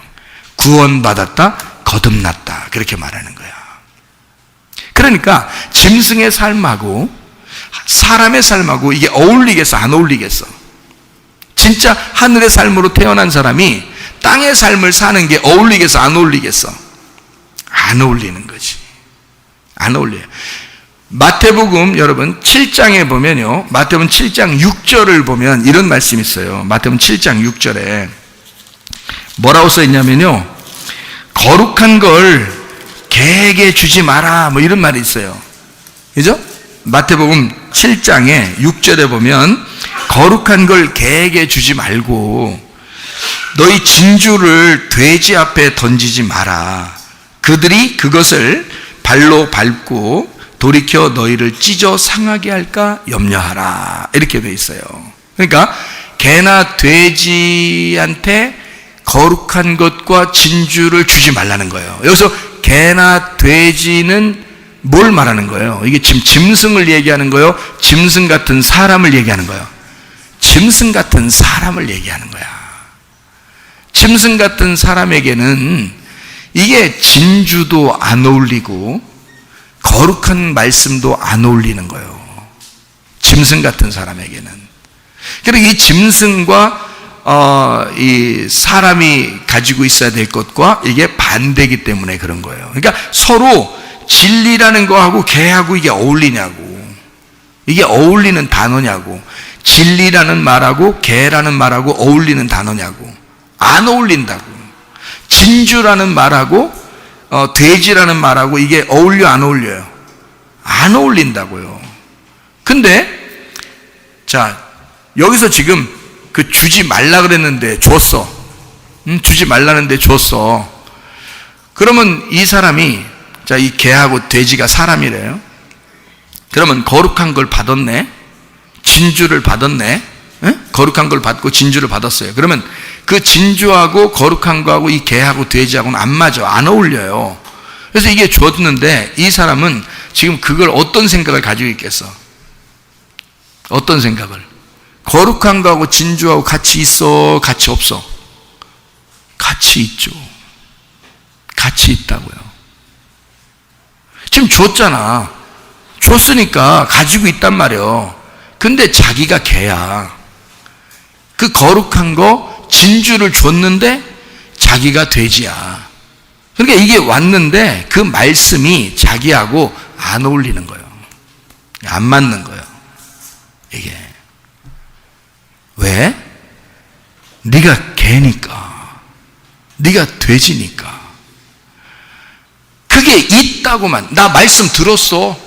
구원받았다, 거듭났다 그렇게 말하는 거야. 그러니까 짐승의 삶하고 사람의 삶하고 이게 어울리겠어, 안 어울리겠어? 진짜 하늘의 삶으로 태어난 사람이 땅의 삶을 사는 게 어울리겠어, 안 어울리겠어? 안 어울리는 거지. 안 어울려요. 마태복음 여러분 7장에 보면요, 마태복음 7장 6절을 보면 이런 말씀이 있어요. 마태복음 7장 6절에 뭐라고 써 있냐면요, 거룩한 걸 개에게 주지 마라, 뭐 이런 말이 있어요. 그죠? 마태복음 7장에 6절에 보면 거룩한 걸 개에게 주지 말고 너희 진주를 돼지 앞에 던지지 마라. 그들이 그것을 발로 밟고 돌이켜 너희를 찢어 상하게 할까 염려하라. 이렇게 돼 있어요. 그러니까 개나 돼지한테 거룩한 것과 진주를 주지 말라는 거예요. 여기서 개나 돼지는 뭘 말하는 거예요? 이게 지금 짐승을 얘기하는 거예요? 짐승 같은 사람을 얘기하는 거예요? 짐승 같은 사람을 얘기하는 거야. 짐승 같은 사람에게는 이게 진주도 안 어울리고 거룩한 말씀도 안 어울리는 거예요. 짐승 같은 사람에게는. 그리고 이 짐승과 이 사람이 가지고 있어야 될 것과 이게 반대이기 때문에 그런 거예요. 그러니까 서로 진리라는 거하고 개하고 이게 어울리냐고, 이게 어울리는 단어냐고, 진리라는 말하고 개라는 말하고 어울리는 단어냐고. 안 어울린다고. 진주라는 말하고 돼지라는 말하고 이게 어울려 안 어울려요? 안 어울린다고요. 근데 자, 여기서 지금 그 주지 말라 그랬는데 줬어. 주지 말라는데 줬어. 그러면 이 사람이, 자, 이 개하고 돼지가 사람이래요. 그러면 거룩한 걸 받았네, 진주를 받았네. 거룩한 걸 받고 진주를 받았어요. 그러면 그 진주하고 거룩한 거하고 이 개하고 돼지하고는 안 맞아, 안 어울려요. 그래서 이게 줬는데 이 사람은 지금 그걸 어떤 생각을 가지고 있겠어? 어떤 생각을? 거룩한 거하고 진주하고 같이 있어, 같이 없어? 같이 있죠. 같이 있다고요. 지금 줬잖아. 줬으니까 가지고 있단 말이에요. 근데 자기가 개야. 그 거룩한 거 진주를 줬는데 자기가 돼지야. 그러니까 이게 왔는데 그 말씀이 자기하고 안 어울리는 거예요. 안 맞는 거예요. 이게 왜? 네가 개니까, 네가 돼지니까. 그게 있다고만. 나 말씀 들었어.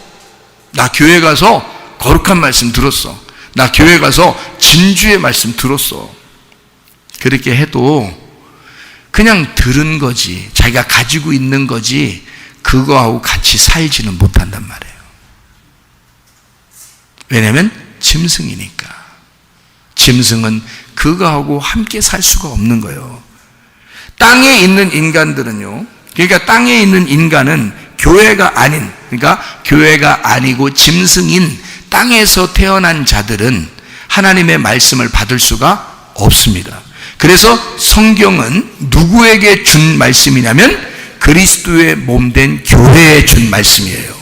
나 교회 가서 거룩한 말씀 들었어. 나 교회 가서 진주의 말씀 들었어. 그렇게 해도 그냥 들은 거지, 자기가 가지고 있는 거지 그거하고 같이 살지는 못한단 말이에요. 왜냐하면 짐승이니까. 짐승은 그거하고 함께 살 수가 없는 거예요. 땅에 있는 인간들은요, 그러니까 땅에 있는 인간은 교회가 아닌, 그러니까 교회가 아니고 짐승인 땅에서 태어난 자들은 하나님의 말씀을 받을 수가 없습니다. 그래서 성경은 누구에게 준 말씀이냐면 그리스도의 몸된 교회에 준 말씀이에요.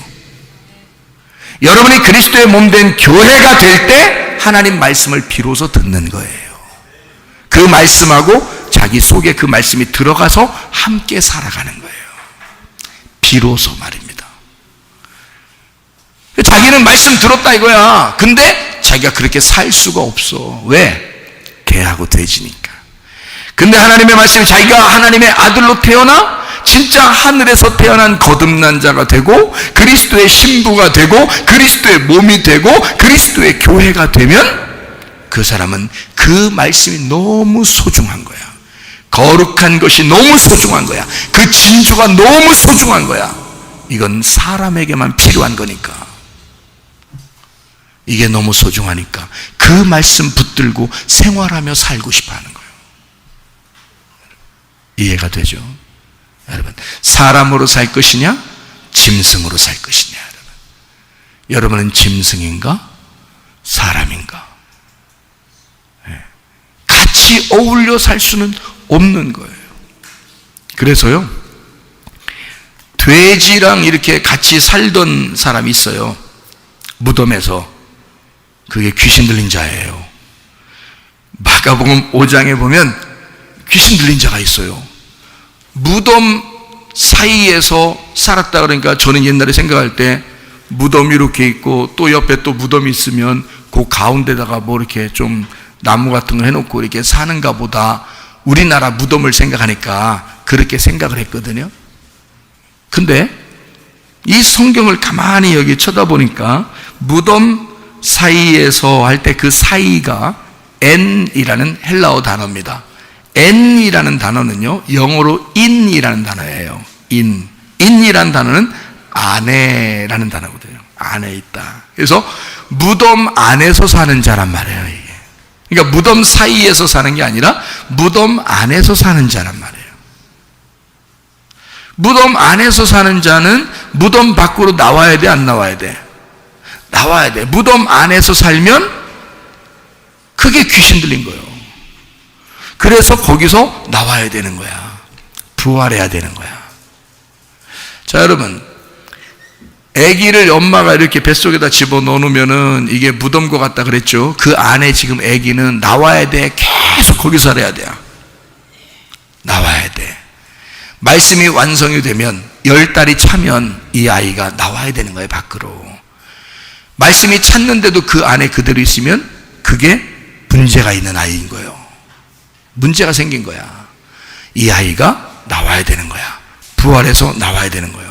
여러분이 그리스도의 몸된 교회가 될 때 하나님 말씀을 비로소 듣는 거예요. 그 말씀하고 자기 속에 그 말씀이 들어가서 함께 살아가는 거예요. 비로소 말입니다. 자기는 말씀 들었다 이거야. 근데 자기가 그렇게 살 수가 없어. 왜? 개하고 돼지니까. 근데 하나님의 말씀이 자기가 하나님의 아들로 태어나 진짜 하늘에서 태어난 거듭난 자가 되고 그리스도의 신부가 되고 그리스도의 몸이 되고 그리스도의 교회가 되면 그 사람은 그 말씀이 너무 소중한 거야. 거룩한 것이 너무 소중한 거야. 그 진주가 너무 소중한 거야. 이건 사람에게만 필요한 거니까. 이게 너무 소중하니까 그 말씀 붙들고 생활하며 살고 싶어 하는 거예요. 이해가 되죠? 여러분, 사람으로 살 것이냐 짐승으로 살 것이냐. 여러분은 짐승인가 사람인가? 같이 어울려 살 수는 없는 거예요. 그래서요, 돼지랑 이렇게 같이 살던 사람이 있어요. 무덤에서. 그게 귀신 들린 자예요. 마가복음 5장에 보면 귀신 들린 자가 있어요. 무덤 사이에서 살았다 그러니까 저는 옛날에 생각할 때 무덤이 이렇게 있고 또 옆에 또 무덤이 있으면 그 가운데다가 뭐 이렇게 좀 나무 같은 거 해놓고 이렇게 사는가 보다, 우리나라 무덤을 생각하니까 그렇게 생각을 했거든요. 근데 이 성경을 가만히 여기 쳐다보니까 무덤 사이에서 할 때 그 사이가 N이라는 헬라어 단어입니다. N이라는 단어는요, 영어로 in이라는 단어예요. in이라는 단어는 안에라는 단어거든요. 안에 있다. 그래서 무덤 안에서 사는 자란 말이에요. 이게 그러니까 무덤 사이에서 사는 게 아니라 무덤 안에서 사는 자란 말이에요. 무덤 안에서 사는 자는 무덤 밖으로 나와야 돼, 안 나와야 돼? 나와야 돼. 무덤 안에서 살면 그게 귀신 들린 거예요. 그래서 거기서 나와야 되는 거야. 부활해야 되는 거야. 자, 여러분, 아기를 엄마가 이렇게 뱃속에다 집어넣으면은 이게 무덤과 같다 그랬죠. 그 안에 지금 아기는 나와야 돼. 계속 거기서 살아야 돼요. 나와야 돼. 말씀이 완성이 되면 10달이 차면 이 아이가 나와야 되는 거예요, 밖으로. 말씀이 찼는데도 그 안에 그대로 있으면 그게 문제가 있는 아이인 거예요. 문제가 생긴 거야. 이 아이가 나와야 되는 거야. 부활해서 나와야 되는 거예요.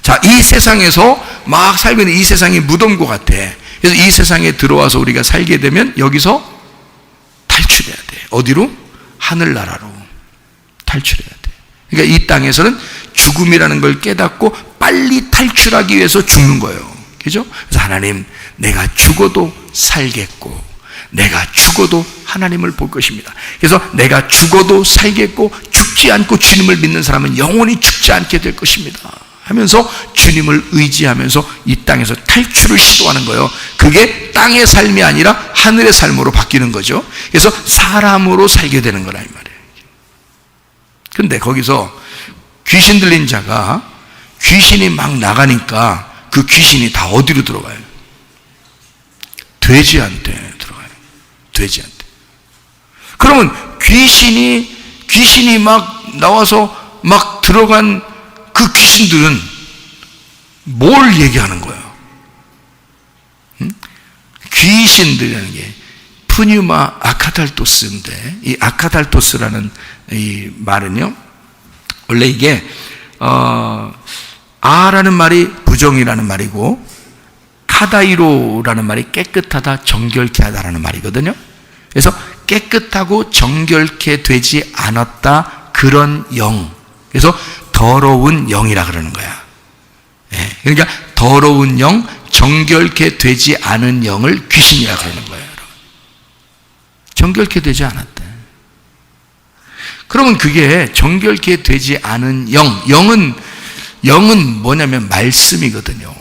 자, 이 세상에서 막 살고 있는 이 세상이 무덤과 같아. 그래서 이 세상에 들어와서 우리가 살게 되면 여기서 탈출해야 돼. 어디로? 하늘나라로 탈출해야 돼. 그러니까 이 땅에서는 죽음이라는 걸 깨닫고 빨리 탈출하기 위해서 죽는 거예요. 그죠? 그래서 하나님, 내가 죽어도 살겠고 내가 죽어도 하나님을 볼 것입니다. 그래서 내가 죽어도 살겠고 죽지 않고 주님을 믿는 사람은 영원히 죽지 않게 될 것입니다 하면서 주님을 의지하면서 이 땅에서 탈출을 시도하는 거예요. 그게 땅의 삶이 아니라 하늘의 삶으로 바뀌는 거죠. 그래서 사람으로 살게 되는 거라 이 말이에요. 근데 거기서 귀신 들린 자가 귀신이 막 나가니까 그 귀신이 다 어디로 들어가요? 돼지한테 들어가요. 돼지한테. 그러면 귀신이 막 나와서 막 들어간 그 귀신들은 뭘 얘기하는 거예요? 귀신들이라는 게 푸뉴마 아카탈토스인데, 이 아카탈토스라는 이 말은요, 원래 이게 아라는 말이 부정이라는 말이고 카다이로라는 말이 깨끗하다, 정결케 하다라는 말이거든요. 그래서 깨끗하고 정결케 되지 않았다, 그런 영. 그래서 더러운 영이라 그러는 거야. 그러니까 더러운 영, 정결케 되지 않은 영을 귀신이라 그러는 거예요. 정결케 되지 않았대. 그러면 그게 정결케 되지 않은 영은 뭐냐면 말씀이거든요.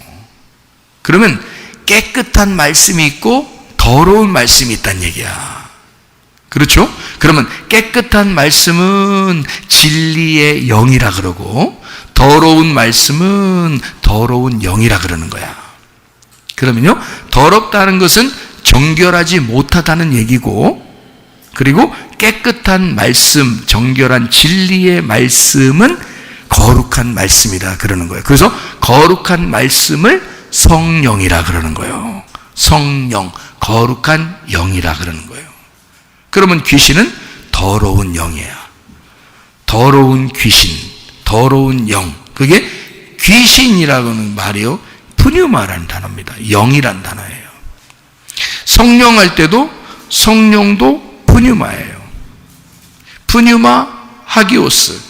그러면 깨끗한 말씀이 있고 더러운 말씀이 있다는 얘기야. 그렇죠? 그러면 깨끗한 말씀은 진리의 영이라 그러고 더러운 말씀은 더러운 영이라 그러는 거야. 그러면요, 더럽다는 것은 정결하지 못하다는 얘기고, 그리고 깨끗한 말씀, 정결한 진리의 말씀은 거룩한 말씀이다 그러는 거예요. 그래서 거룩한 말씀을 성령이라 그러는 거예요. 성령, 거룩한 영이라 그러는 거예요. 그러면 귀신은 더러운 영이야. 더러운 귀신, 더러운 영. 그게 귀신이라는 말이요, 푸뉴마라는 단어입니다. 영이란 단어예요. 성령 할 때도 성령도 푸뉴마예요. 푸뉴마 하기오스,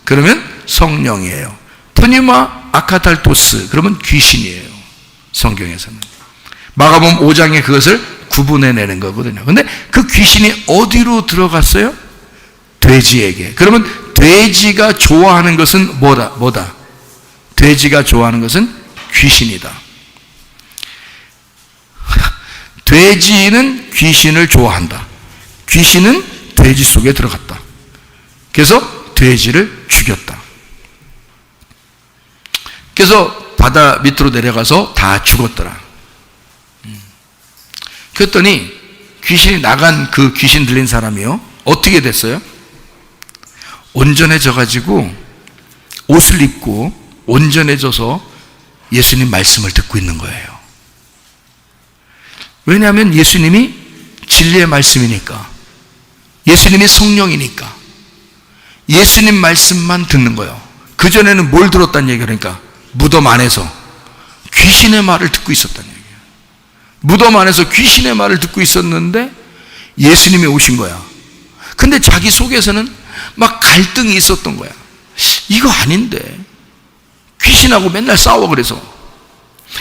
그러면 성령이에요. 푸뉴마 아카탈토스, 그러면 귀신이에요. 성경에서는 마가복음 5장에 그것을 구분해내는 거거든요. 근데 그 귀신이 어디로 들어갔어요? 돼지에게. 그러면 돼지가 좋아하는 것은 뭐다? 돼지가 좋아하는 것은 귀신이다. 돼지는 귀신을 좋아한다. 귀신은 돼지 속에 들어갔다. 그래서 돼지를 죽였다. 그래서 바다 밑으로 내려가서 다 죽었더라. 그랬더니 귀신이 나간 그 귀신 들린 사람이요, 어떻게 됐어요? 온전해져 가지고 옷을 입고 온전해져서 예수님 말씀을 듣고 있는 거예요. 왜냐하면 예수님이 진리의 말씀이니까, 예수님이 성령이니까 예수님 말씀만 듣는 거예요. 그전에는 뭘 들었다는 얘기가, 그러니까 무덤 안에서 귀신의 말을 듣고 있었다는 얘기예요. 무덤 안에서 귀신의 말을 듣고 있었는데 예수님이 오신 거야. 근데 자기 속에서는 막 갈등이 있었던 거야. 이거 아닌데, 귀신하고 맨날 싸워. 그래서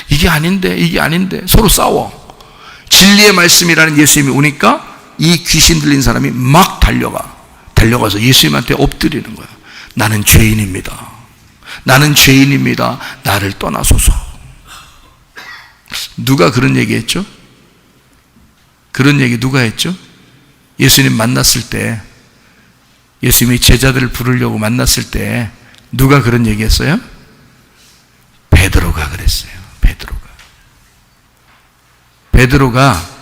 이게 아닌데 서로 싸워. 진리의 말씀이라는 예수님이 오니까 이 귀신 들린 사람이 막 달려가서 예수님한테 엎드리는 거야. 나는 죄인입니다. 나는 죄인입니다. 나를 떠나소서. 누가 그런 얘기 했죠? 그런 얘기 누가 했죠? 예수님 만났을 때, 예수님이 제자들을 부르려고 만났을 때 누가 그런 얘기 했어요? 베드로가 그랬어요. 베드로가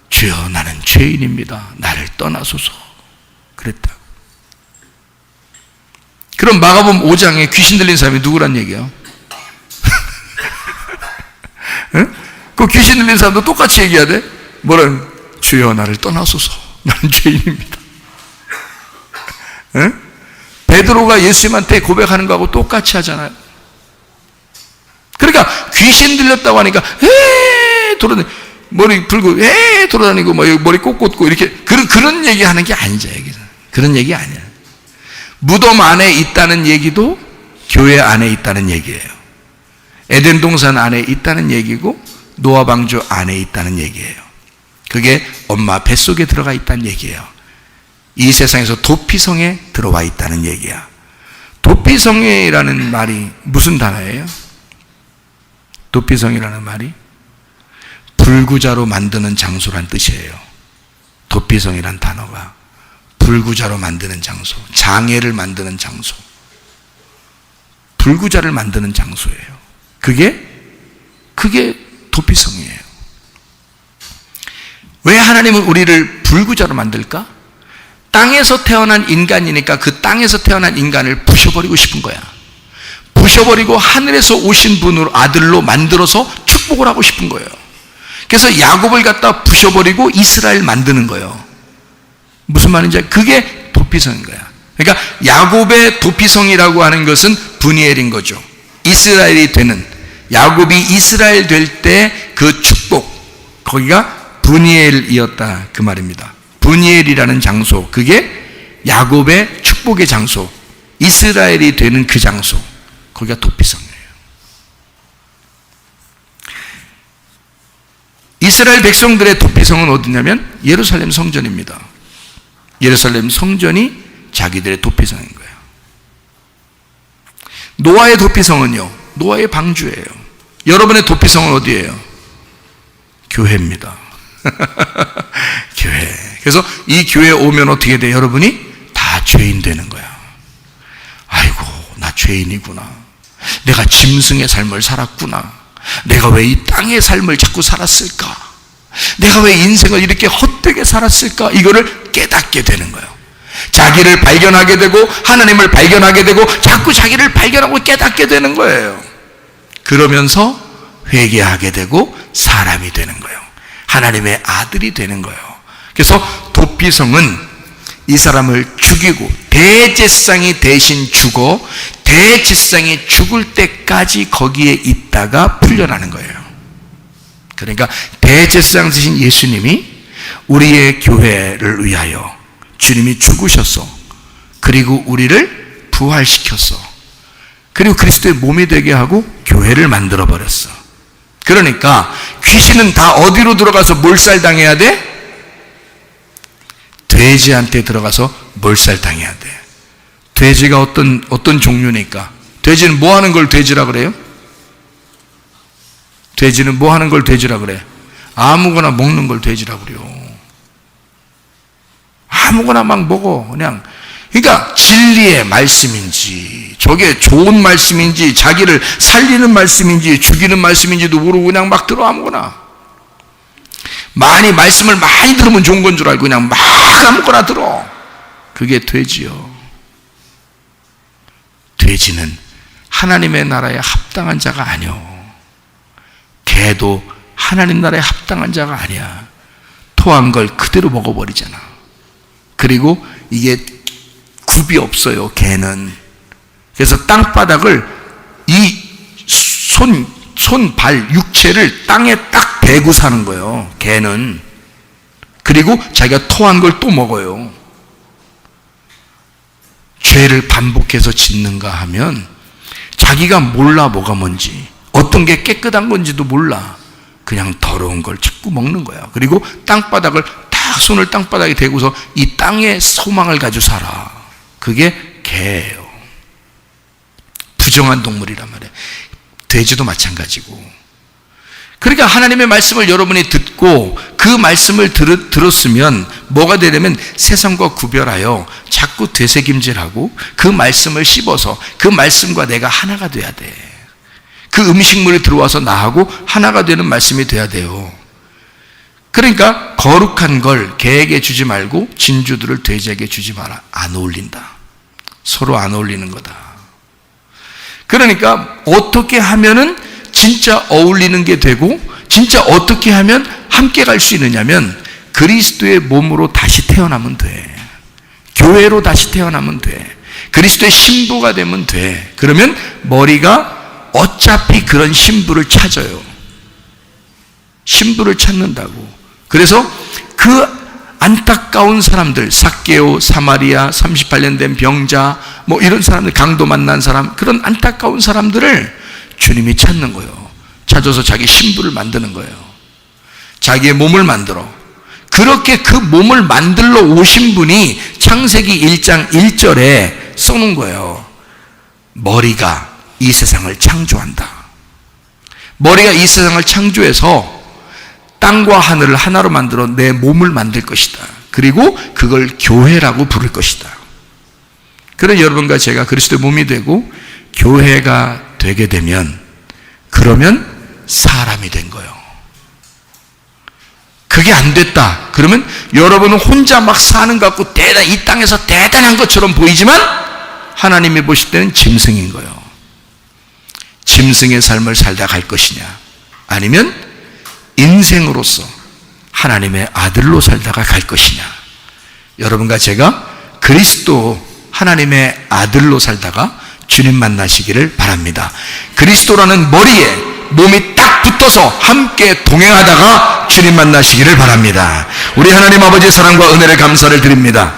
주여 나는 죄인입니다. 나를 떠나소서 그랬다고. 그럼 마가복음 5장에 귀신 들린 사람이 누구란 얘기예요? 응? 그 귀신 들린 사람도 똑같이 얘기해야 돼? 뭐라는? 주여 나를 떠나소서 나는 죄인입니다. 응? 베드로가 예수님한테 고백하는 거하고 똑같이 하잖아요. 그러니까 귀신 들렸다고 하니까 돌아다니고 머리 풀고 돌아다니고 뭐 머리 꽂고 이렇게 그런 얘기 하는 게 아니죠. 그런 얘기 아니야. 무덤 안에 있다는 얘기도 교회 안에 있다는 얘기예요. 에덴 동산 안에 있다는 얘기고 노아 방주 안에 있다는 얘기예요. 그게 엄마 뱃속에 들어가 있다는 얘기예요. 이 세상에서 도피성에 들어와 있다는 얘기야. 도피성이라는 말이 무슨 단어예요? 도피성이라는 말이 불구자로 만드는 장소란 뜻이에요. 도피성이란 단어가 불구자로 만드는 장소, 장애를 만드는 장소, 불구자를 만드는 장소예요. 그게 도피성이에요. 왜 하나님은 우리를 불구자로 만들까? 땅에서 태어난 인간이니까 그 땅에서 태어난 인간을 부셔버리고 싶은 거야. 부셔버리고 하늘에서 오신 분으로 아들로 만들어서 축복을 하고 싶은 거예요. 그래서 야곱을 갖다 부셔버리고 이스라엘 만드는 거예요. 무슨 말인지 그게 도피성인 거야. 그러니까 야곱의 도피성이라고 하는 것은 브니엘인 거죠. 이스라엘이 되는, 야곱이 이스라엘 될 때 그 축복, 거기가 브니엘이었다 그 말입니다. 브니엘이라는 장소, 그게 야곱의 축복의 장소, 이스라엘이 되는 그 장소, 거기가 도피성이에요. 이스라엘 백성들의 도피성은 어디냐면 예루살렘 성전입니다. 예루살렘 성전이 자기들의 도피성인 거예요. 노아의 도피성은요, 노아의 방주예요. 여러분의 도피성은 어디예요? 교회입니다. 교회. 그래서 이 교회에 오면 어떻게 돼? 여러분이 다 죄인 되는 거야. 아이고, 나 죄인이구나. 내가 짐승의 삶을 살았구나. 내가 왜 이 땅의 삶을 자꾸 살았을까? 내가 왜 인생을 이렇게 헛되게 살았을까? 이거를 깨닫게 되는 거예요. 자기를 발견하게 되고 하나님을 발견하게 되고 자꾸 자기를 발견하고 깨닫게 되는 거예요. 그러면서 회개하게 되고 사람이 되는 거예요. 하나님의 아들이 되는 거예요. 그래서 도피성은 이 사람을 죽이고 대제사장이 대신 죽어 대제사장이 죽을 때까지 거기에 있다가 풀려나는 거예요. 그러니까 대제사장 되신 예수님이 우리의 교회를 위하여 주님이 죽으셨어. 그리고 우리를 부활시켰어. 그리고 그리스도의 몸이 되게 하고 교회를 만들어 버렸어. 그러니까 귀신은 다 어디로 들어가서 몰살당해야 돼? 돼지한테 들어가서 몰살당해야 돼. 돼지가 어떤 종류니까? 돼지는 뭐 하는 걸 돼지라 그래요? 돼지는 뭐 하는 걸 돼지라 그래? 아무거나 먹는 걸 돼지라 그래요. 아무거나 막 먹어. 그냥. 그러니까 진리의 말씀인지 저게 좋은 말씀인지 자기를 살리는 말씀인지 죽이는 말씀인지도 모르고 그냥 막 들어. 아무거나 말씀을 많이 들으면 좋은 건 줄 알고 그냥 막 아무거나 들어. 그게 돼지요. 돼지는 하나님의 나라에 합당한 자가 아니요. 개도 하나님 나라에 합당한 자가 아니야. 토한 걸 그대로 먹어버리잖아. 그리고 이게 굽이 없어요, 개는. 그래서 땅바닥을 이 손, 발, 육체를 땅에 딱 대고 사는 거예요, 개는. 그리고 자기가 토한 걸 또 먹어요. 죄를 반복해서 짓는가 하면 자기가 몰라 뭐가 뭔지, 어떤 게 깨끗한 건지도 몰라. 그냥 더러운 걸 자꾸 먹는 거야. 그리고 땅바닥을 다 손을 땅바닥에 대고서 이 땅의 소망을 가지고 살아. 그게 개예요. 부정한 동물이란 말이에요. 돼지도 마찬가지고. 그러니까 하나님의 말씀을 여러분이 듣고 그 말씀을 들었으면 뭐가 되려면 세상과 구별하여 자꾸 되새김질하고 그 말씀을 씹어서 그 말씀과 내가 하나가 돼야 돼. 그 음식물이 들어와서 나하고 하나가 되는 말씀이 돼야 돼요. 그러니까 거룩한 걸 개에게 주지 말고 진주들을 돼지에게 주지 마라. 안 어울린다. 서로 안 어울리는 거다. 그러니까 어떻게 하면은 진짜 어울리는 게 되고 진짜 어떻게 하면 함께 갈 수 있느냐면 그리스도의 몸으로 다시 태어나면 돼. 교회로 다시 태어나면 돼. 그리스도의 신부가 되면 돼. 그러면 머리가 어차피 그런 신부를 찾아요. 신부를 찾는다고. 그래서 그 안타까운 사람들, 삭개오, 사마리아, 38년 된 병자, 뭐 이런 사람들, 강도 만난 사람, 그런 안타까운 사람들을 주님이 찾는 거예요. 찾아서 자기 신부를 만드는 거예요. 자기의 몸을 만들어. 그렇게 그 몸을 만들러 오신 분이 창세기 1장 1절에 써놓은 거예요. 머리가 이 세상을 창조한다. 머리가 이 세상을 창조해서 땅과 하늘을 하나로 만들어 내 몸을 만들 것이다. 그리고 그걸 교회라고 부를 것이다. 그런 여러분과 제가 그리스도의 몸이 되고 교회가 되게 되면 그러면 사람이 된 거예요. 그게 안 됐다. 그러면 여러분은 혼자 막 사는 것 같고 이 땅에서 대단한 것처럼 보이지만 하나님이 보실 때는 짐승인 거예요. 짐승의 삶을 살다 갈 것이냐 아니면 인생으로서 하나님의 아들로 살다가 갈 것이냐. 여러분과 제가 그리스도 하나님의 아들로 살다가 주님 만나시기를 바랍니다. 그리스도라는 머리에 몸이 딱 붙어서 함께 동행하다가 주님 만나시기를 바랍니다. 우리 하나님 아버지의 사랑과 은혜를 감사를 드립니다.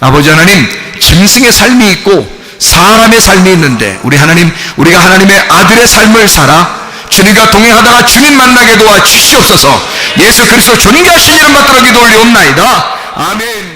아버지 하나님, 짐승의 삶이 있고 사람의 삶이 있는데 우리가 하나님의 아들의 삶을 살아 주님과 동행하다가 주님 만나게 도와 주시옵소서. 예수 그리스도 존귀하신 이름 받들어 기도 올리옵나이다. 아멘.